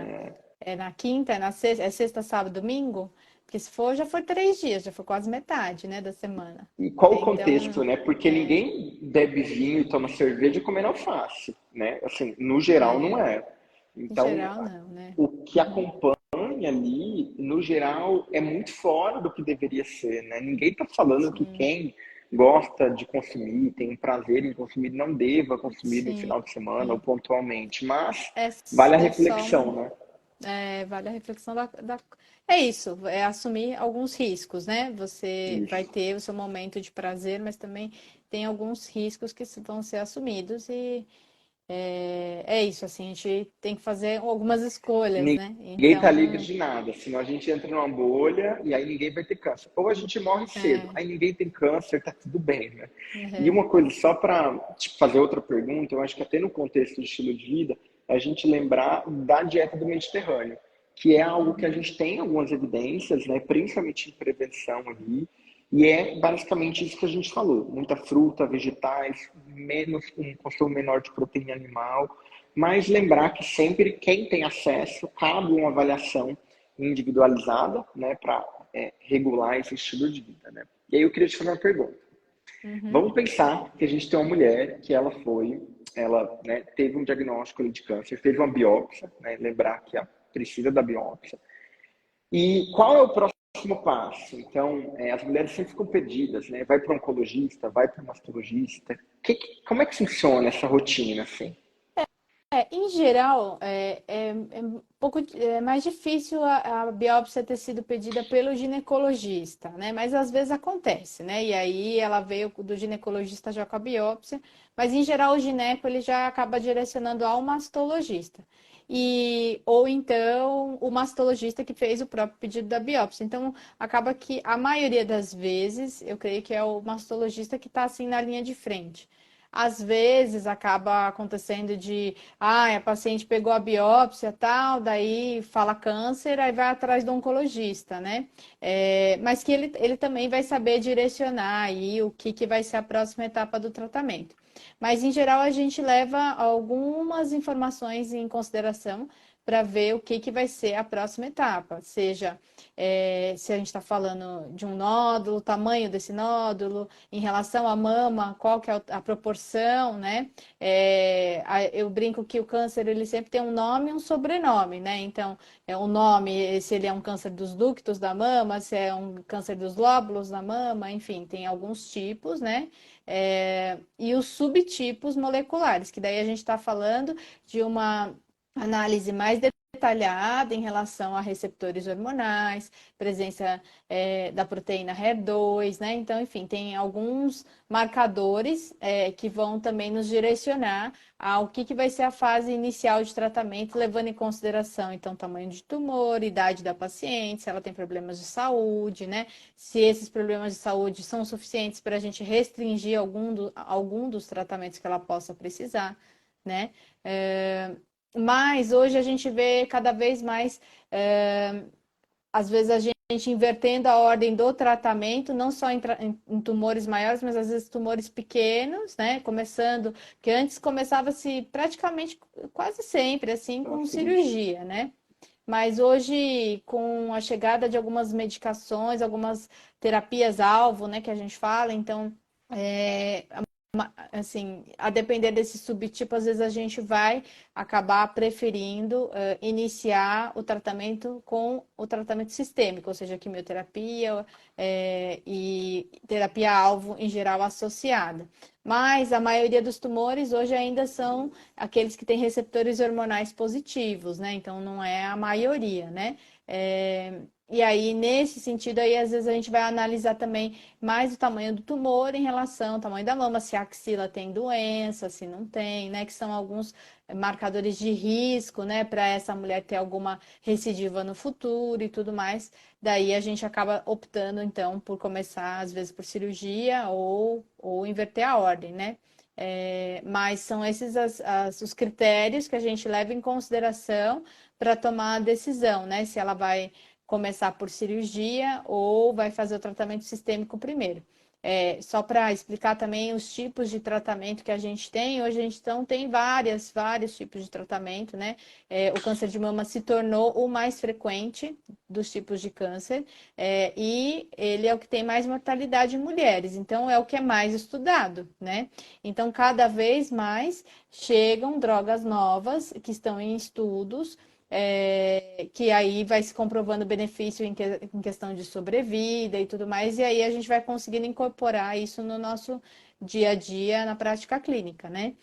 É na quinta, é na sexta, é sexta, sábado, domingo? Porque se for, já foi 3 dias, já foi quase metade, né, da semana. E qual o Então, contexto, né? Porque é, ninguém bebe vinho e toma cerveja comendo alface, né? Assim, no geral não é, é. em Então, geral não, né? o que Uhum. acompanha ali, no geral, é muito fora do que deveria ser, né? Ninguém está falando que Sim, quem gosta de consumir, tem prazer em consumir, não deva consumir no sim. final de semana ou pontualmente, mas É, vale a é só reflexão, um. né? Vale a reflexão É isso, é assumir alguns riscos, né? Você vai Isso. ter o seu momento de prazer, mas também tem alguns riscos que vão ser assumidos e é isso, assim, a gente tem que fazer algumas escolhas, né? Ninguém tá livre Então, de nada, senão a gente entra numa bolha e aí ninguém vai ter câncer. Ou a gente morre cedo, é, aí ninguém tem câncer, tá tudo bem, né? E é, uma coisa, só para fazer outra pergunta, eu acho que até no contexto de estilo de vida, é a gente lembrar da dieta do Mediterrâneo, que é algo que a uhum, gente tem algumas evidências, né, principalmente em prevenção ali, e é basicamente isso que a gente falou: muita fruta, vegetais, menos um consumo menor de proteína animal, mas lembrar que sempre quem tem acesso, cabe uma avaliação individualizada, né, para regular esse estilo de vida, né? E aí eu queria te fazer uma pergunta. uhum, Vamos pensar que a gente tem uma mulher que ela, né, teve um diagnóstico de câncer, fez uma biópsia, né, lembrar que precisa da biópsia. E qual é o próximo passo? Então, as mulheres sempre ficam perdidas, né? Vai para um oncologista, vai para um mastologista. Como é que funciona essa rotina, assim? Em geral, um pouco mais difícil a biópsia ter sido pedida pelo ginecologista, né? Mas às vezes acontece, né? E aí ela veio do ginecologista já com a biópsia, mas em geral o gineco ele já acaba direcionando ao mastologista. Ou então o mastologista que fez o próprio pedido da biópsia. Então acaba que a maioria das vezes, eu creio que é o mastologista que está assim na linha de frente. Às vezes acaba acontecendo a paciente pegou a biópsia, tal, daí fala câncer, aí vai atrás do oncologista, né? Mas que ele também vai saber direcionar aí o que vai ser a próxima etapa do tratamento. Mas, em geral, a gente leva algumas informações em consideração para ver o que vai ser a próxima etapa, seja se a gente está falando de um nódulo, o tamanho desse nódulo, em relação à mama, qual que é a proporção, né? Eu brinco que o câncer ele sempre tem um nome e um sobrenome, né? Então, o nome, se ele é um câncer dos ductos da mama, se é um câncer dos lóbulos da mama, enfim, tem alguns tipos, né? E os subtipos moleculares, que daí a gente está falando de uma análise mais detalhada em relação a receptores hormonais, presença da proteína HER2, né? Então, enfim, tem alguns marcadores que vão também nos direcionar ao que vai ser a fase inicial de tratamento, levando em consideração, então, tamanho de tumor, idade da paciente, se ela tem problemas de saúde, né? Se esses problemas de saúde são suficientes para a gente restringir algum dos tratamentos que ela possa precisar, né? Mas hoje a gente vê cada vez mais, às vezes a gente invertendo a ordem do tratamento, não só em tumores maiores, mas às vezes tumores pequenos, né? Começando, que antes começava-se praticamente quase sempre assim Pela com cirurgia. cirurgia, né? Mas hoje, com a chegada de algumas medicações, algumas terapias-alvo, né, que a gente fala, então, assim, a depender desse subtipo, às vezes a gente vai acabar preferindo iniciar o tratamento com o tratamento sistêmico, ou seja, quimioterapia e terapia-alvo em geral associada. Mas a maioria dos tumores hoje ainda são aqueles que têm receptores hormonais positivos, né? Então não é a maioria, né? E aí, nesse sentido, aí, às vezes a gente vai analisar também mais o tamanho do tumor em relação ao tamanho da mama, se a axila tem doença, se não tem, né? Que são alguns marcadores de risco, né? Para essa mulher ter alguma recidiva no futuro e tudo mais. Daí a gente acaba optando, então, por começar, às vezes, por cirurgia ou inverter a ordem, né? Mas são esses os critérios que a gente leva em consideração para tomar a decisão, né? Se ela vai começar por cirurgia ou vai fazer o tratamento sistêmico primeiro. Só para explicar também os tipos de tratamento que a gente tem, hoje a gente então tem vários tipos de tratamento, né? O câncer de mama se tornou o mais frequente dos tipos de câncer, e ele é o que tem mais mortalidade em mulheres, então é o que é mais estudado, né? Então, cada vez mais chegam drogas novas que estão em estudos, que aí vai se comprovando benefício em questão de sobrevida e tudo mais, e aí a gente vai conseguindo incorporar isso no nosso dia a dia na prática clínica, né?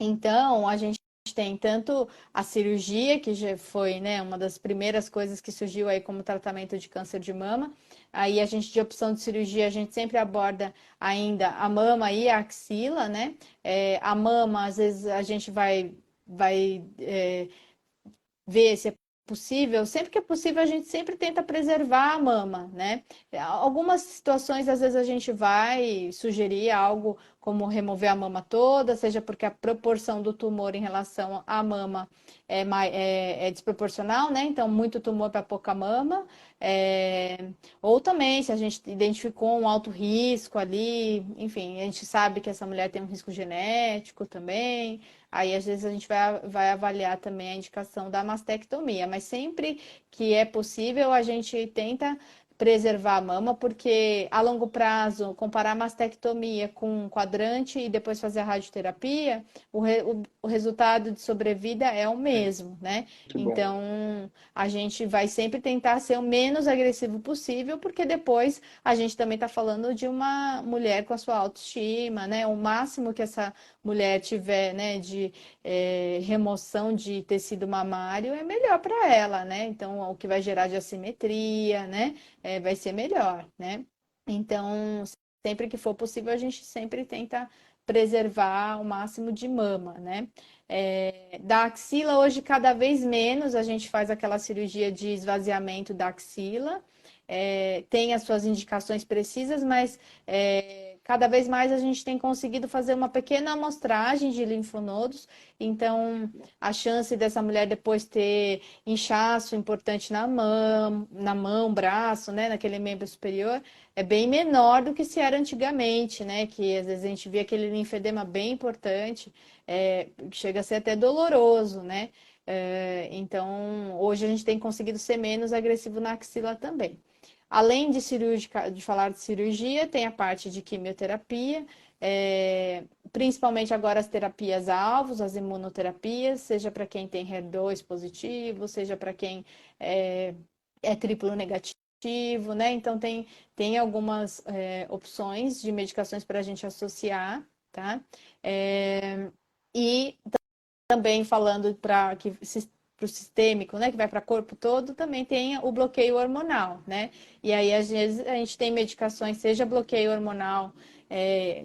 Então, a gente tem tanto a cirurgia, que já foi, né, uma das primeiras coisas que surgiu aí como tratamento de câncer de mama. Aí a gente, de opção de cirurgia, a gente sempre aborda ainda a mama e a axila, né? A mama, às vezes, a gente vai ver se é possível. Sempre que é possível, a gente sempre tenta preservar a mama, né? Algumas situações, às vezes, a gente vai sugerir algo como remover a mama toda, seja porque a proporção do tumor em relação à mama é desproporcional, né? Então, muito tumor para pouca mama. Ou também, se a gente identificou um alto risco ali, enfim, a gente sabe que essa mulher tem um risco genético também. Aí, às vezes, a gente vai avaliar também a indicação da mastectomia, mas sempre que é possível, a gente tenta preservar a mama, porque a longo prazo, comparar a mastectomia com um quadrante e depois fazer a radioterapia, o resultado de sobrevida é o É mesmo, né? muito bom. Então, a gente vai sempre tentar ser o menos agressivo possível, porque depois a gente também está falando de uma mulher com a sua autoestima, né? O máximo que essa mulher tiver, né, de remoção de tecido mamário é melhor para ela, né? Então, o que vai gerar de assimetria, né, vai ser melhor, né? Então, sempre que for possível, a gente sempre tenta preservar o máximo de mama, né? Da axila, hoje, cada vez menos a gente faz aquela cirurgia de esvaziamento da axila. Tem as suas indicações precisas, mas cada vez mais a gente tem conseguido fazer uma pequena amostragem de linfonodos, então a chance dessa mulher depois ter inchaço importante na mão, braço, né, naquele membro superior, é bem menor do que se era antigamente, né, que às vezes a gente via aquele linfedema bem importante, que chega a ser até doloroso, né, Então, hoje a gente tem conseguido ser menos agressivo na axila também. Além de cirúrgica, de falar de cirurgia, tem a parte de quimioterapia, principalmente agora as terapias alvos, as imunoterapias, seja para quem tem HER2 positivo, seja para quem é triplo negativo, né? Então tem algumas opções de medicações para a gente associar, tá? E também falando para o sistêmico, né, que vai para o corpo todo, também tem o bloqueio hormonal, né? E aí, às vezes, a gente tem medicações, seja bloqueio hormonal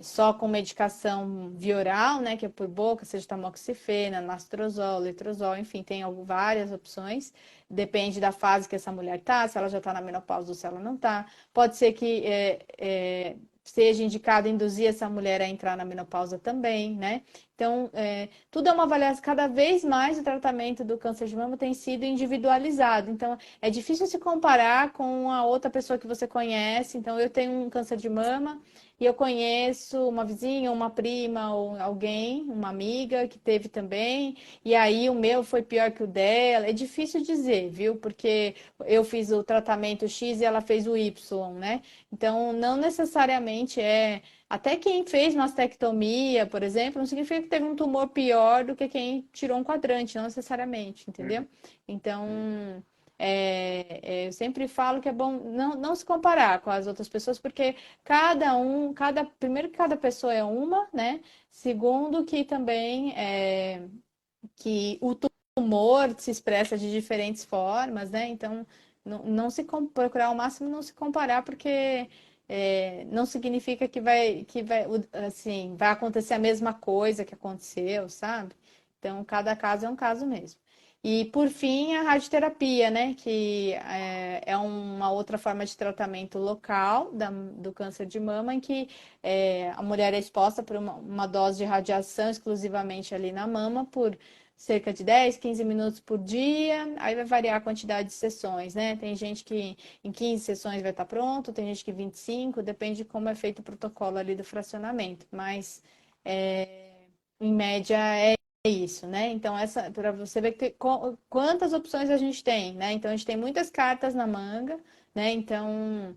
só com medicação via oral, né, que é por boca, seja tamoxifena, anastrozol, letrozol, enfim, tem várias opções. Depende da fase que essa mulher tá, se ela já está na menopausa ou se ela não está. Pode ser que seja indicado induzir essa mulher a entrar na menopausa também, né? Então, tudo é uma avaliação, cada vez mais o tratamento do câncer de mama tem sido individualizado. Então, é difícil se comparar com a outra pessoa que você conhece. Então, eu tenho um câncer de mama e eu conheço uma vizinha, uma prima ou alguém, uma amiga que teve também, e aí o meu foi pior que o dela. É difícil dizer, viu? Porque eu fiz o tratamento X e ela fez o Y, né? Então, não necessariamente até quem fez mastectomia, por exemplo, não significa que teve um tumor pior do que quem tirou um quadrante, não necessariamente, entendeu? Uhum. Então, eu sempre falo que é bom não se comparar com as outras pessoas, porque primeiro que cada pessoa é uma, né? Segundo que também que o tumor se expressa de diferentes formas, né? Então, não se procurar ao máximo não se comparar, porque não significa assim, vai acontecer a mesma coisa que aconteceu, sabe? Então, cada caso é um caso mesmo. E, por fim, a radioterapia, né? Que é uma outra forma de tratamento local do câncer de mama, em que a mulher é exposta por uma dose de radiação exclusivamente ali na mama por cerca de 10, 15 minutos por dia, aí vai variar a quantidade de sessões, né? Tem gente que em 15 sessões vai estar pronto, tem gente que 25, depende de como é feito o protocolo ali do fracionamento, mas em média é isso, né? Então, essa para você ver quantas opções a gente tem, né? Então, a gente tem muitas cartas na manga, né? Então,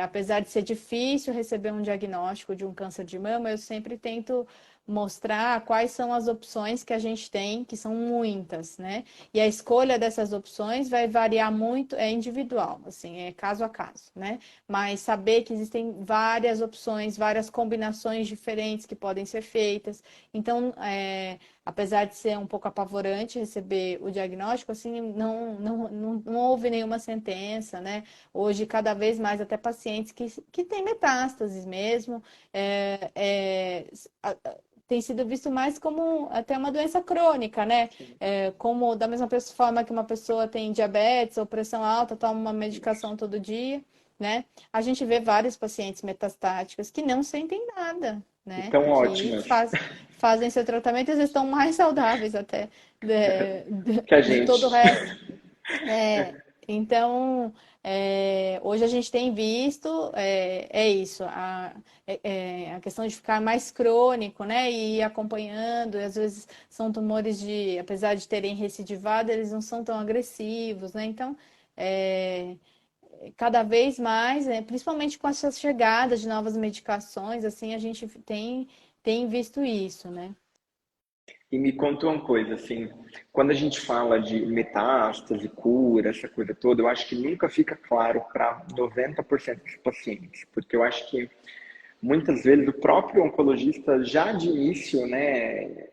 apesar de ser difícil receber um diagnóstico de um câncer de mama, eu sempre tento mostrar quais são as opções que a gente tem, que são muitas, né? E a escolha dessas opções vai variar muito, é individual, assim, é caso a caso, né? Mas saber que existem várias opções, várias combinações diferentes que podem ser feitas. Então, apesar de ser um pouco apavorante receber o diagnóstico, assim, não houve nenhuma sentença, né? Hoje, cada vez mais, até pacientes que têm metástases mesmo, é, é, tem sido visto mais como até uma doença crônica, né? Sim. Como da mesma forma que uma pessoa tem diabetes ou pressão alta, toma uma Isso. medicação todo dia, né? A gente vê vários pacientes metastáticos que não sentem nada, né? Então, Que ótimas fazem seu tratamento e eles estão mais saudáveis até que a de todo o gente. resto. Então, hoje a gente tem visto, isso, a questão de ficar mais crônico, né? E ir acompanhando, e às vezes são tumores apesar de terem recidivado, eles não são tão agressivos, né? Então, é, cada vez mais, principalmente com essas chegadas de novas medicações, assim, a gente tem visto isso, né? E me conta uma coisa, assim, quando a gente fala de metástase, cura, essa coisa toda, eu acho que nunca fica claro para 90% dos pacientes, porque eu acho que muitas vezes o próprio oncologista já de início, né,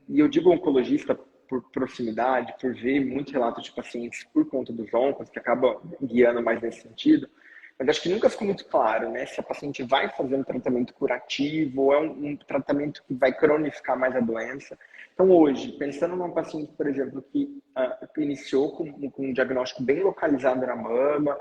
e eu digo oncologista por proximidade, por ver muito relato de pacientes por conta dos oncos, que acaba guiando mais nesse sentido, mas acho que nunca ficou muito claro, né, se a paciente vai fazer um tratamento curativo ou é um tratamento que vai cronificar mais a doença. Então, hoje, pensando numa paciente, por exemplo, que iniciou com um diagnóstico bem localizado na mama,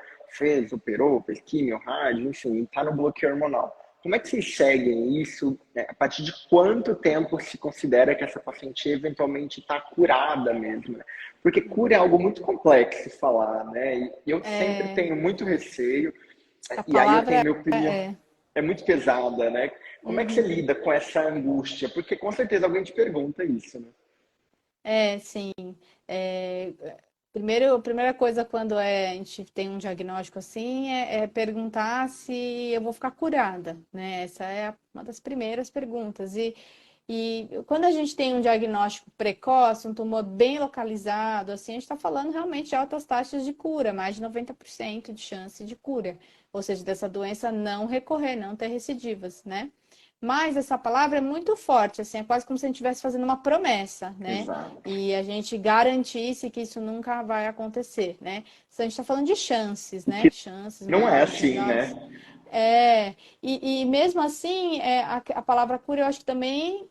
operou, fez quimio, rádio, enfim, está no bloqueio hormonal. Como é que vocês seguem isso? Né? A partir de quanto tempo se considera que essa paciente eventualmente está curada mesmo? Né? Porque cura é algo muito complexo de falar, né? E eu sempre É, tenho muito receio, a e aí eu tenho palavra minha opinião, é. é muito pesada, né? Como é que você Uhum. lida com essa angústia? Porque com certeza alguém te pergunta isso, né? Sim. É, primeiro, a primeira coisa quando a gente tem um diagnóstico assim é perguntar se eu vou ficar curada, né? Essa é uma das primeiras perguntas. E quando a gente tem um diagnóstico precoce, um tumor bem localizado, assim, a gente está falando realmente de altas taxas de cura, mais de 90% de chance de cura, ou seja, dessa doença não recorrer, não ter recidivas, né? Mas essa palavra é muito forte, assim, é quase como se a gente estivesse fazendo uma promessa, né? Exato. E a gente garantisse que isso nunca vai acontecer, né? Então, a gente está falando de chances, E né? que Chances não é mais de assim, né? 9. E mesmo assim, a palavra cura eu acho que também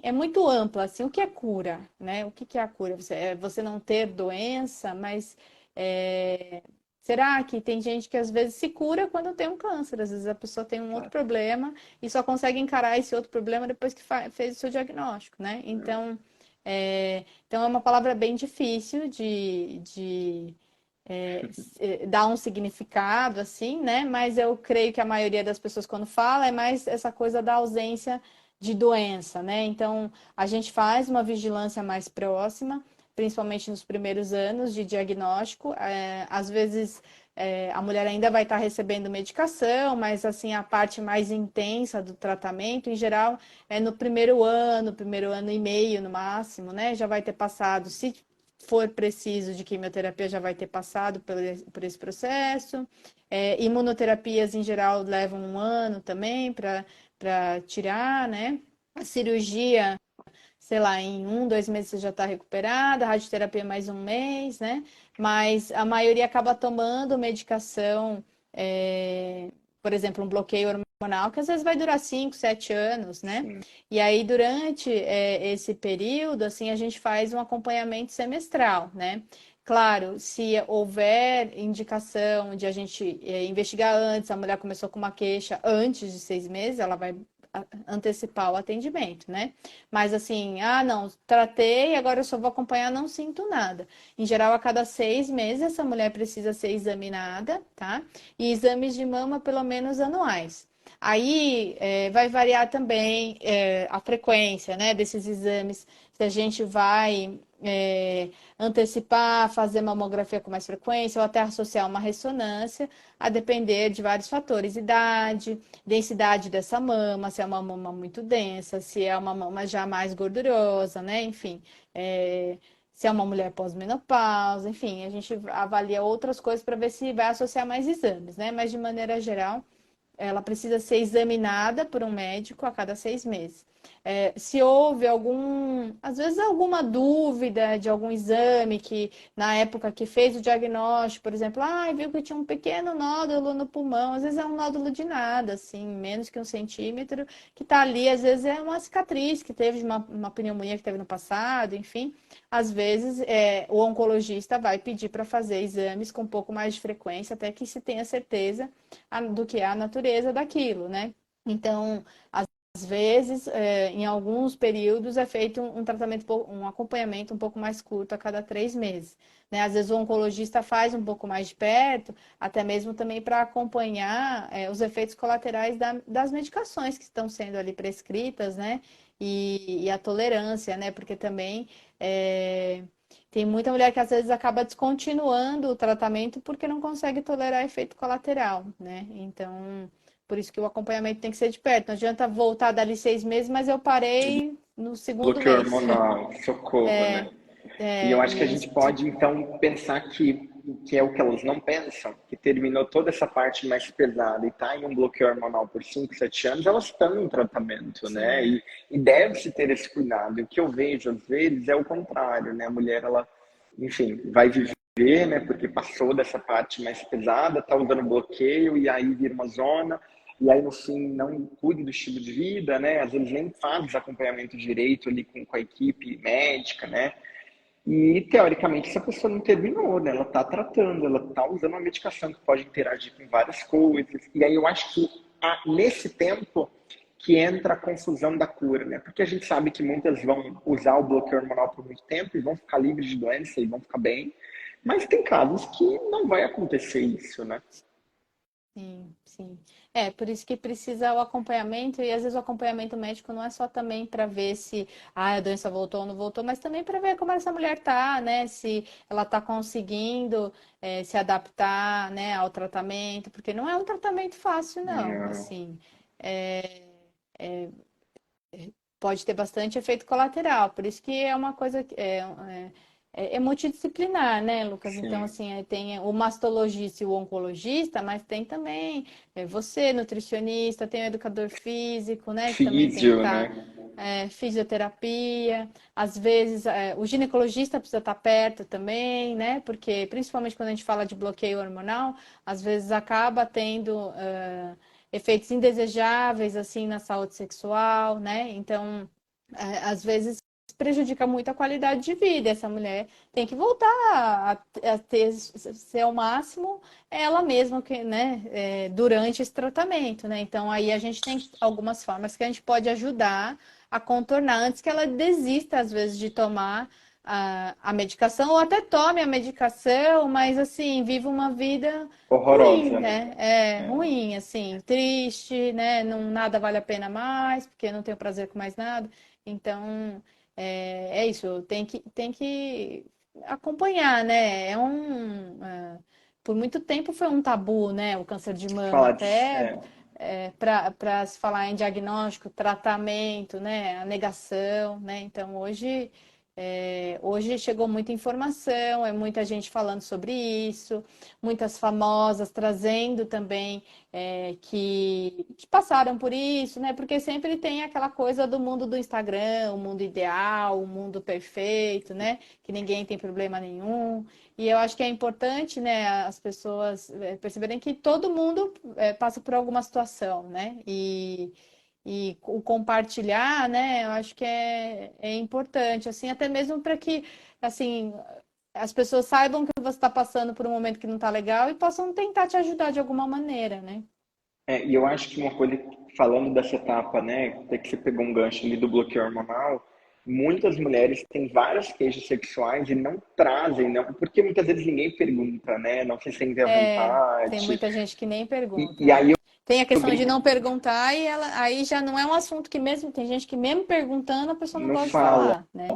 é muito ampla, assim, o que é cura, né? O que que é a cura? Você não ter doença, mas é, será que tem gente que às vezes se cura quando tem um câncer? Às vezes a pessoa tem um outro problema e só consegue encarar esse outro problema depois que fez o seu diagnóstico, né? Então é uma palavra bem difícil de dar um significado assim, né? Mas eu creio que a maioria das pessoas quando fala é mais essa coisa da ausência de doença, né? Então a gente faz uma vigilância mais próxima, principalmente nos primeiros anos de diagnóstico. Às vezes a mulher ainda vai estar recebendo medicação, mas assim a parte mais intensa do tratamento, em geral, é no primeiro ano e meio no máximo, né? Já vai ter passado, se for preciso de quimioterapia, já vai ter passado por esse processo. Imunoterapias, em geral, levam um ano também para tirar, né? A cirurgia, sei lá, em 1, 2 meses você já está recuperada, a radioterapia mais um mês, né? Mas a maioria acaba tomando medicação, por exemplo, um bloqueio hormonal, que às vezes vai durar 5, 7 anos, né? Sim. E aí, durante esse período, assim, a gente faz um acompanhamento semestral, né? Claro, se houver indicação de a gente investigar antes, a mulher começou com uma queixa antes de 6 meses, ela vai antecipar o atendimento, né? Mas assim, não, tratei, agora eu só vou acompanhar, não sinto nada. Em geral, a cada 6 meses, essa mulher precisa ser examinada, tá? E exames de mama, pelo menos anuais. Aí vai variar também a frequência, né, desses exames. Se a gente vai antecipar, fazer mamografia com mais frequência ou até associar uma ressonância, a depender de vários fatores, idade, densidade dessa mama, se é uma mama muito densa, se é uma mama já mais gordurosa, né? Enfim, se é uma mulher pós-menopausa, enfim, a gente avalia outras coisas para ver se vai associar mais exames, né? Mas de maneira geral, ela precisa ser examinada por um médico a cada 6 meses. Se houve às vezes alguma dúvida de algum exame que na época que fez o diagnóstico, por exemplo, viu que tinha um pequeno nódulo no pulmão, às vezes é um nódulo de nada, assim, menos que 1 centímetro, que está ali, às vezes é uma cicatriz que teve de uma pneumonia que teve no passado, enfim. Às vezes o oncologista vai pedir para fazer exames com um pouco mais de frequência, até que se tenha certeza do que é a natureza daquilo, né? Então, às vezes, em alguns períodos, é feito um tratamento, um acompanhamento um pouco mais curto a cada 3 meses. Né? Às vezes o oncologista faz um pouco mais de perto, até mesmo também para acompanhar os efeitos colaterais das medicações que estão sendo ali prescritas, né? E a tolerância, né? Porque também tem muita mulher que às vezes acaba descontinuando o tratamento porque não consegue tolerar efeito colateral, né? Então, por isso que o acompanhamento tem que ser de perto. Não adianta voltar dali 6 meses, mas eu parei no segundo Bloqueio mês. hormonal, socorro, né? E eu acho que a gente Isso. pode, então, pensar que é o que elas não pensam, que terminou toda essa parte mais pesada e está em um bloqueio hormonal por 5, 7 anos, elas estão em tratamento, né? Sim. E deve-se ter esse cuidado. E o que eu vejo, às vezes, é o contrário, né? A mulher, ela, enfim, vai viver, né? Porque passou dessa parte mais pesada, está usando bloqueio e aí vira uma zona. E aí, no fim, não cuida do estilo de vida, né? Às vezes nem faz acompanhamento direito ali com a equipe médica, né? E, teoricamente, essa pessoa não terminou, né? Ela está tratando, ela está usando uma medicação que pode interagir com várias coisas. E aí eu acho que nesse tempo que entra a confusão da cura, né? Porque a gente sabe que muitas vão usar o bloqueio hormonal por muito tempo e vão ficar livres de doença e vão ficar bem. Mas tem casos que não vai acontecer isso, né? Sim, sim. É, por isso que precisa o acompanhamento, e às vezes o acompanhamento médico não é só também para ver se a doença voltou ou não voltou, mas também para ver como essa mulher tá, né? Se ela tá conseguindo se adaptar, né, ao tratamento, porque não é um tratamento fácil, não. Não. Assim, é, pode ter bastante efeito colateral, por isso que é uma coisa é multidisciplinar, né, Lucas? Então, Sim. assim, tem o mastologista e o oncologista, mas tem também você, nutricionista, tem o educador físico, né, que também tem que Físio, estar, né? fisioterapia, às vezes o ginecologista precisa estar perto também, né, porque principalmente quando a gente fala de bloqueio hormonal, às vezes acaba tendo efeitos indesejáveis assim na saúde sexual, né? Então, às vezes prejudica muito a qualidade de vida. Essa mulher tem que voltar a ter ser ao máximo ela mesma, que, né? Durante esse tratamento, né? Então, aí a gente tem algumas formas que a gente pode ajudar a contornar antes que ela desista, às vezes, de tomar a medicação, ou até tome a medicação, mas assim, viva uma vida ruim, Horrorosa, né? né? É É. ruim, assim, triste, né? Não, nada vale a pena mais, porque não tenho prazer com mais nada. Então, é isso, tem que acompanhar, né? Por muito tempo foi um tabu, né? O câncer de mama, Falar de. até É. para se falar em diagnóstico, tratamento, né? A negação, né? Então, hoje chegou muita informação, é muita gente falando sobre isso, muitas famosas trazendo também que passaram por isso, né? Porque sempre tem aquela coisa do mundo do Instagram, o mundo ideal, o mundo perfeito, né? Que ninguém tem problema nenhum. E eu acho que é importante, né, as pessoas perceberem que todo mundo passa por alguma situação, né? E o compartilhar, né, eu acho que é importante, assim, até mesmo para que, assim, as pessoas saibam que você está passando por um momento que não está legal e possam tentar te ajudar de alguma maneira, né? E eu acho que uma coisa, falando dessa etapa, né, até que você pegou um gancho ali do bloqueio hormonal, muitas mulheres têm várias queixas sexuais e não trazem, não, porque muitas vezes ninguém pergunta, né, não se sentem à Tem vontade. muita gente que nem pergunta, E aí né? eu Tem a questão de brinco, não perguntar e aí já não é um assunto que mesmo tem gente que mesmo perguntando a pessoa não não gosta de fala, falar, né?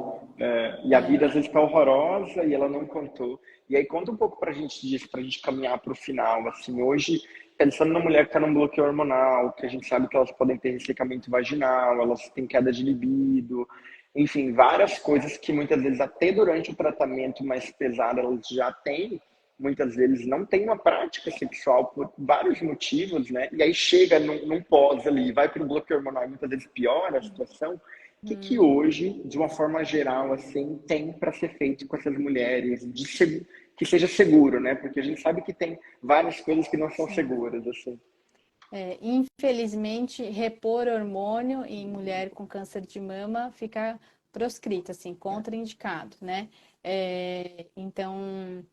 e a vida às vezes está horrorosa e ela não contou. E aí conta um pouco pra gente disso, pra gente caminhar pro final, assim, hoje, pensando na mulher que tá num bloqueio hormonal, que a gente sabe que elas podem ter ressecamento vaginal, elas têm queda de libido, enfim, várias coisas que muitas vezes até durante o tratamento mais pesado elas já têm, muitas vezes não têm uma prática sexual por vários motivos, né? E aí chega num pós ali, vai pro bloqueio hormonal e muitas vezes piora a situação. Que Hum, hoje, de uma forma geral, assim, tem para ser feito com essas mulheres, que seja seguro, né? Porque a gente sabe que tem várias coisas que não são sim. seguras, assim. Infelizmente, repor hormônio em mulher com câncer de mama fica proscrito, assim, contraindicado, né? Então,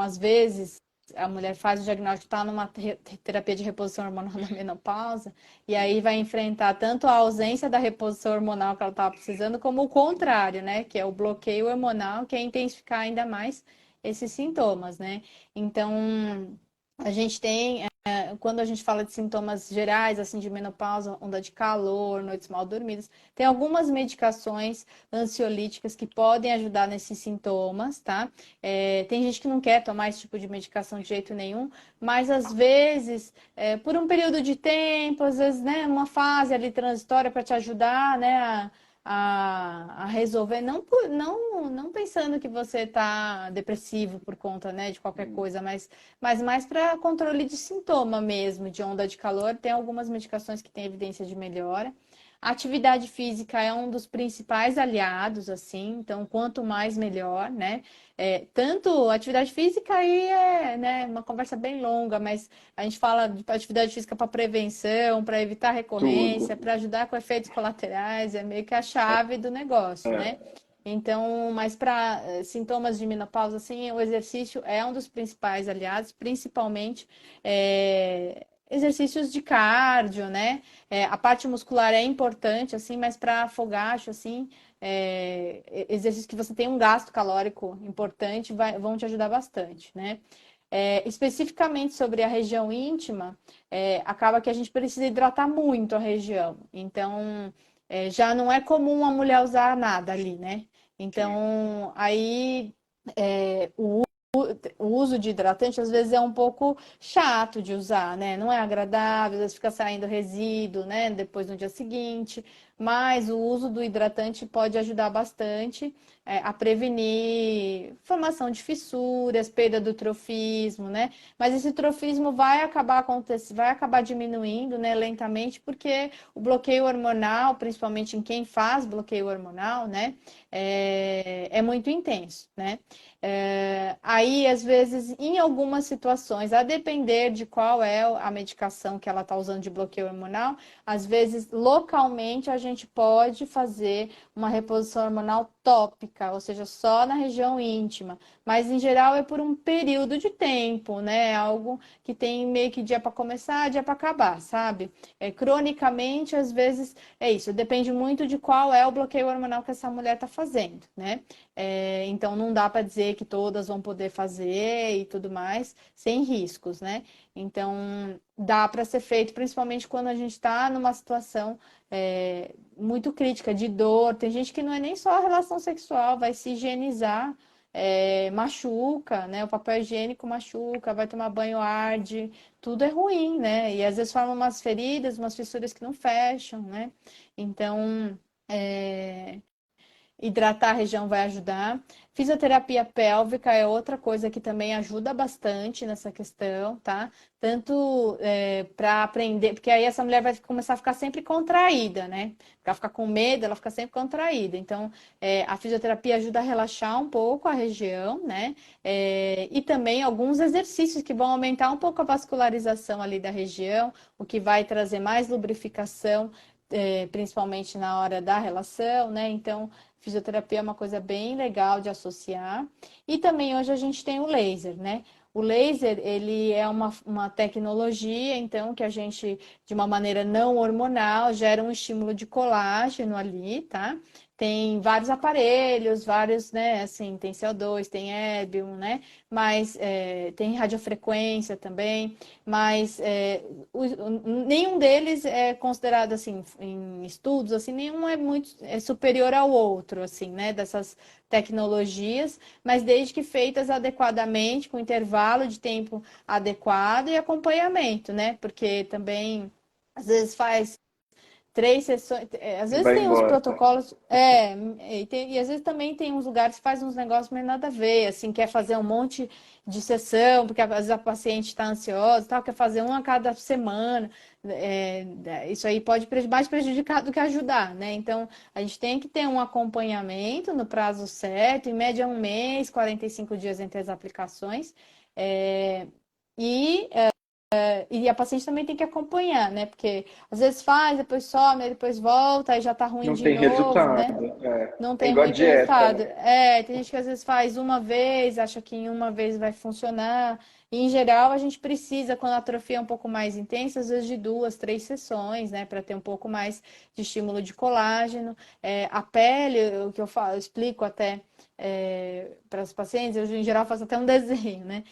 às vezes, a mulher faz o diagnóstico, está numa terapia de reposição hormonal na menopausa, e aí vai enfrentar tanto a ausência da reposição hormonal que ela estava precisando, como o contrário, né? Que é o bloqueio hormonal, que é intensificar ainda mais esses sintomas, né? Então, a gente tem quando a gente fala de sintomas gerais, assim, de menopausa, onda de calor, noites mal dormidas, tem algumas medicações ansiolíticas que podem ajudar nesses sintomas, tá? Tem gente que não quer tomar esse tipo de medicação de jeito nenhum, mas às vezes, por um período de tempo, às vezes, né, uma fase ali transitória para te ajudar, né, a resolver, não pensando que você está depressivo por conta, né, de qualquer coisa, mas mais para controle de sintoma mesmo, de onda de calor. Tem algumas medicações que têm evidência de melhora. A atividade física é um dos principais aliados, assim, então quanto mais melhor, né? Tanto atividade física aí né, uma conversa bem longa, mas a gente fala de atividade física para prevenção, para evitar recorrência, Tudo. para ajudar com efeitos colaterais, é meio que a chave do negócio, né? Então, mas para sintomas de menopausa, assim, o exercício é um dos principais aliados, principalmente exercícios de cardio, né? A parte muscular é importante, assim, mas para fogacho, assim, exercícios que você tem um gasto calórico importante vão te ajudar bastante, né? Especificamente sobre a região íntima, acaba que a gente precisa hidratar muito a região. Então, já não é comum a mulher usar nada ali, né? Sim. Então, aí o uso de hidratante às vezes é um pouco chato de usar, né? Não é agradável, às vezes fica saindo resíduo, né? Depois no dia seguinte. Mas o uso do hidratante pode ajudar bastante a prevenir formação de fissuras, perda do trofismo, né? Mas esse trofismo vai acabar acontecendo, vai acabar diminuindo, né, lentamente, porque o bloqueio hormonal, principalmente em quem faz bloqueio hormonal, né, é muito intenso, né? Aí, às vezes, em algumas situações, a depender de qual é a medicação que ela está usando de bloqueio hormonal, às vezes, localmente, a gente pode fazer uma reposição hormonal tópica, ou seja, só na região íntima. Mas, em geral, é por um período de tempo, né? Algo que tem meio que dia para começar, dia para acabar, sabe? Cronicamente, às vezes, é isso. Depende muito de qual é o bloqueio hormonal que essa mulher está fazendo, né? Então, não dá para dizer que todas vão poder fazer e tudo mais, sem riscos, né? Então, dá para ser feito, principalmente quando a gente está numa situação muito crítica de dor. Tem gente que não é nem só a relação sexual, vai se higienizar, machuca, né? O papel higiênico machuca, vai tomar banho arde, tudo é ruim, né? E às vezes formam umas feridas, umas fissuras que não fecham, né? Então, é, hidratar a região vai ajudar. Fisioterapia pélvica é outra coisa que também ajuda bastante nessa questão, tá? Tanto para aprender, porque aí essa mulher vai começar a ficar sempre contraída, né? Ela ficar com medo, ela fica sempre contraída. Então, a fisioterapia ajuda a relaxar um pouco a região, né? E também alguns exercícios que vão aumentar um pouco a vascularização ali da região, o que vai trazer mais lubrificação. Principalmente na hora da relação, né? Então, fisioterapia é uma coisa bem legal de associar. E também hoje a gente tem o laser, né? O laser, ele é uma tecnologia, então, que a gente, de uma maneira não hormonal, gera um estímulo de colágeno ali, tá? Tem vários aparelhos, vários, né, assim, tem CO2, tem Erbium, né? Mas tem radiofrequência também, mas nenhum deles é considerado, assim, em estudos, assim, nenhum é muito superior ao outro, assim, né, dessas tecnologias, mas desde que feitas adequadamente, com intervalo de tempo adequado e acompanhamento, né, porque também às vezes faz 3 sessões, às E vezes vai tem uns embora. protocolos, e às vezes também tem uns lugares que faz uns negócios meio nada a ver, assim, quer fazer um monte de sessão, porque às vezes a paciente está ansiosa, tal, quer fazer uma a cada semana, isso aí pode mais prejudicar do que ajudar, né? Então, a gente tem que ter um acompanhamento no prazo certo, em média 1 mês, 45 dias entre as aplicações, é, e a paciente também tem que acompanhar, né? Porque às vezes faz, depois some, aí depois volta, aí já tá ruim Não de tem novo, né? resultado. Não É tem igual a muito dieta, resultado. né? Tem gente que às vezes faz uma vez, acha que em uma vez vai funcionar. E, em geral, a gente precisa, quando a atrofia é um pouco mais intensa, às vezes de 2, 3 sessões, né? Para ter um pouco mais de estímulo de colágeno. A pele, o que eu falo, eu explico até para os pacientes, eu em geral faço até um desenho, né?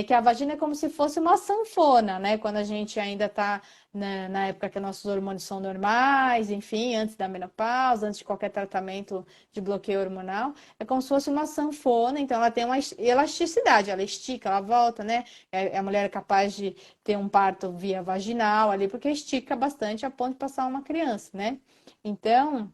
Que a vagina é como se fosse uma sanfona, né? Quando a gente ainda está na época que nossos hormônios são normais, enfim, antes da menopausa, antes de qualquer tratamento de bloqueio hormonal, é como se fosse uma sanfona, então ela tem uma elasticidade, ela estica, ela volta, né? A mulher é capaz de ter um parto via vaginal ali, porque estica bastante a ponto de passar uma criança, né? Então,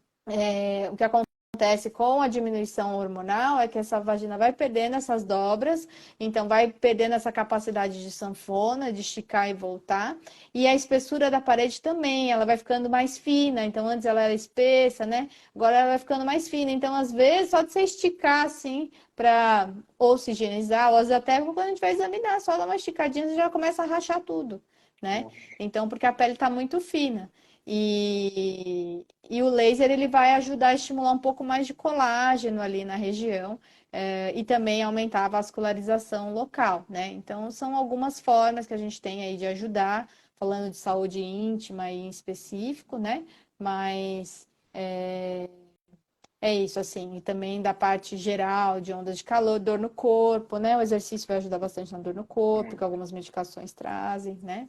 o que acontece com a diminuição hormonal é que essa vagina vai perdendo essas dobras, então vai perdendo essa capacidade de sanfona, de esticar e voltar. E a espessura da parede também, ela vai ficando mais fina. Então, antes ela era espessa, né? Agora ela vai ficando mais fina. Então, às vezes, só de você esticar assim, para ou se higienizar, ou às vezes até quando a gente vai examinar, só dar uma esticadinha, você já começa a rachar tudo, né? Então, porque a pele está muito fina. E o laser ele vai ajudar a estimular um pouco mais de colágeno ali na região, e também aumentar a vascularização local, né? Então, são algumas formas que a gente tem aí de ajudar, falando de saúde íntima e em específico, né? Mas É isso, assim, e também da parte geral de ondas de calor, dor no corpo, né? O exercício vai ajudar bastante na dor no corpo, que algumas medicações trazem, né?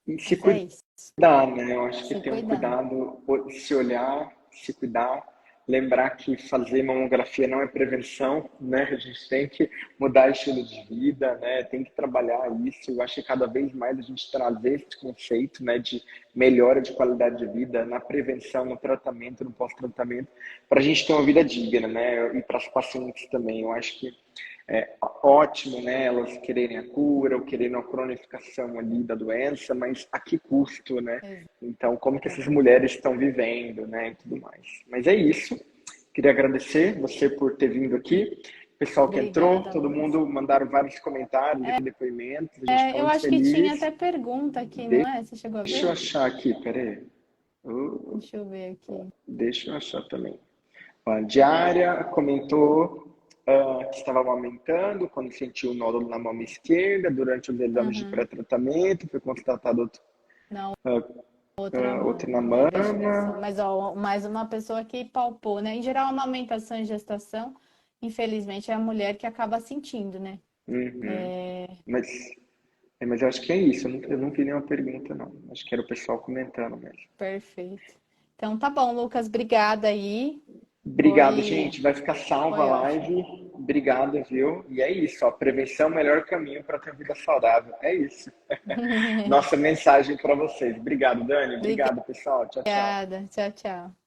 E se Mas é isso, cuidar, né? Eu acho que se ter um cuidar. cuidado, se olhar, se cuidar, lembrar que fazer mamografia não é prevenção, né? A gente tem que mudar o estilo de vida, né? Tem que trabalhar isso. Eu acho que cada vez mais a gente trazer esse conceito, né, de melhora de qualidade de vida na prevenção, no tratamento, no pós-tratamento, para a gente ter uma vida digna, né? E para as pacientes também. Eu acho que é ótimo, né, elas quererem a cura ou quererem a cronificação ali da doença, mas a que custo, né? Então, como que essas Exatamente. mulheres estão vivendo, né, e tudo mais. Mas é isso. Queria agradecer você por ter vindo aqui. O pessoal que entrou, Obrigada, todo Lucas. mundo mandaram vários comentários aqui, depoimentos. A gente está Eu muito acho que tinha feliz. até pergunta aqui, não é? Você chegou a Deixa eu ver? achar aqui, peraí. Deixa eu ver aqui. Deixa eu achar também. A Diária comentou que estava amamentando quando sentiu o nódulo na mama esquerda durante os exames de Uhum. pré-tratamento, foi constatado Na uh, outra outro na mama, na investigação. mama. Mas, ó, mais uma pessoa que palpou, né? Em geral, a amamentação e gestação, infelizmente, é a mulher que acaba sentindo, né? Uhum. É, Mas, mas eu acho que é isso, eu não vi nenhuma pergunta, não. Acho que era o pessoal comentando mesmo. perfeito. Então, tá bom, Lucas, obrigada aí. Obrigado, Foi, gente. Vai ficar salva a foi ótimo. live. Obrigado, viu? E é isso, ó. Prevenção é o melhor caminho para ter vida saudável. É isso. Nossa mensagem para vocês. Obrigado, Dani. Obrigado, pessoal. Tchau, tchau. Obrigada. Tchau, tchau.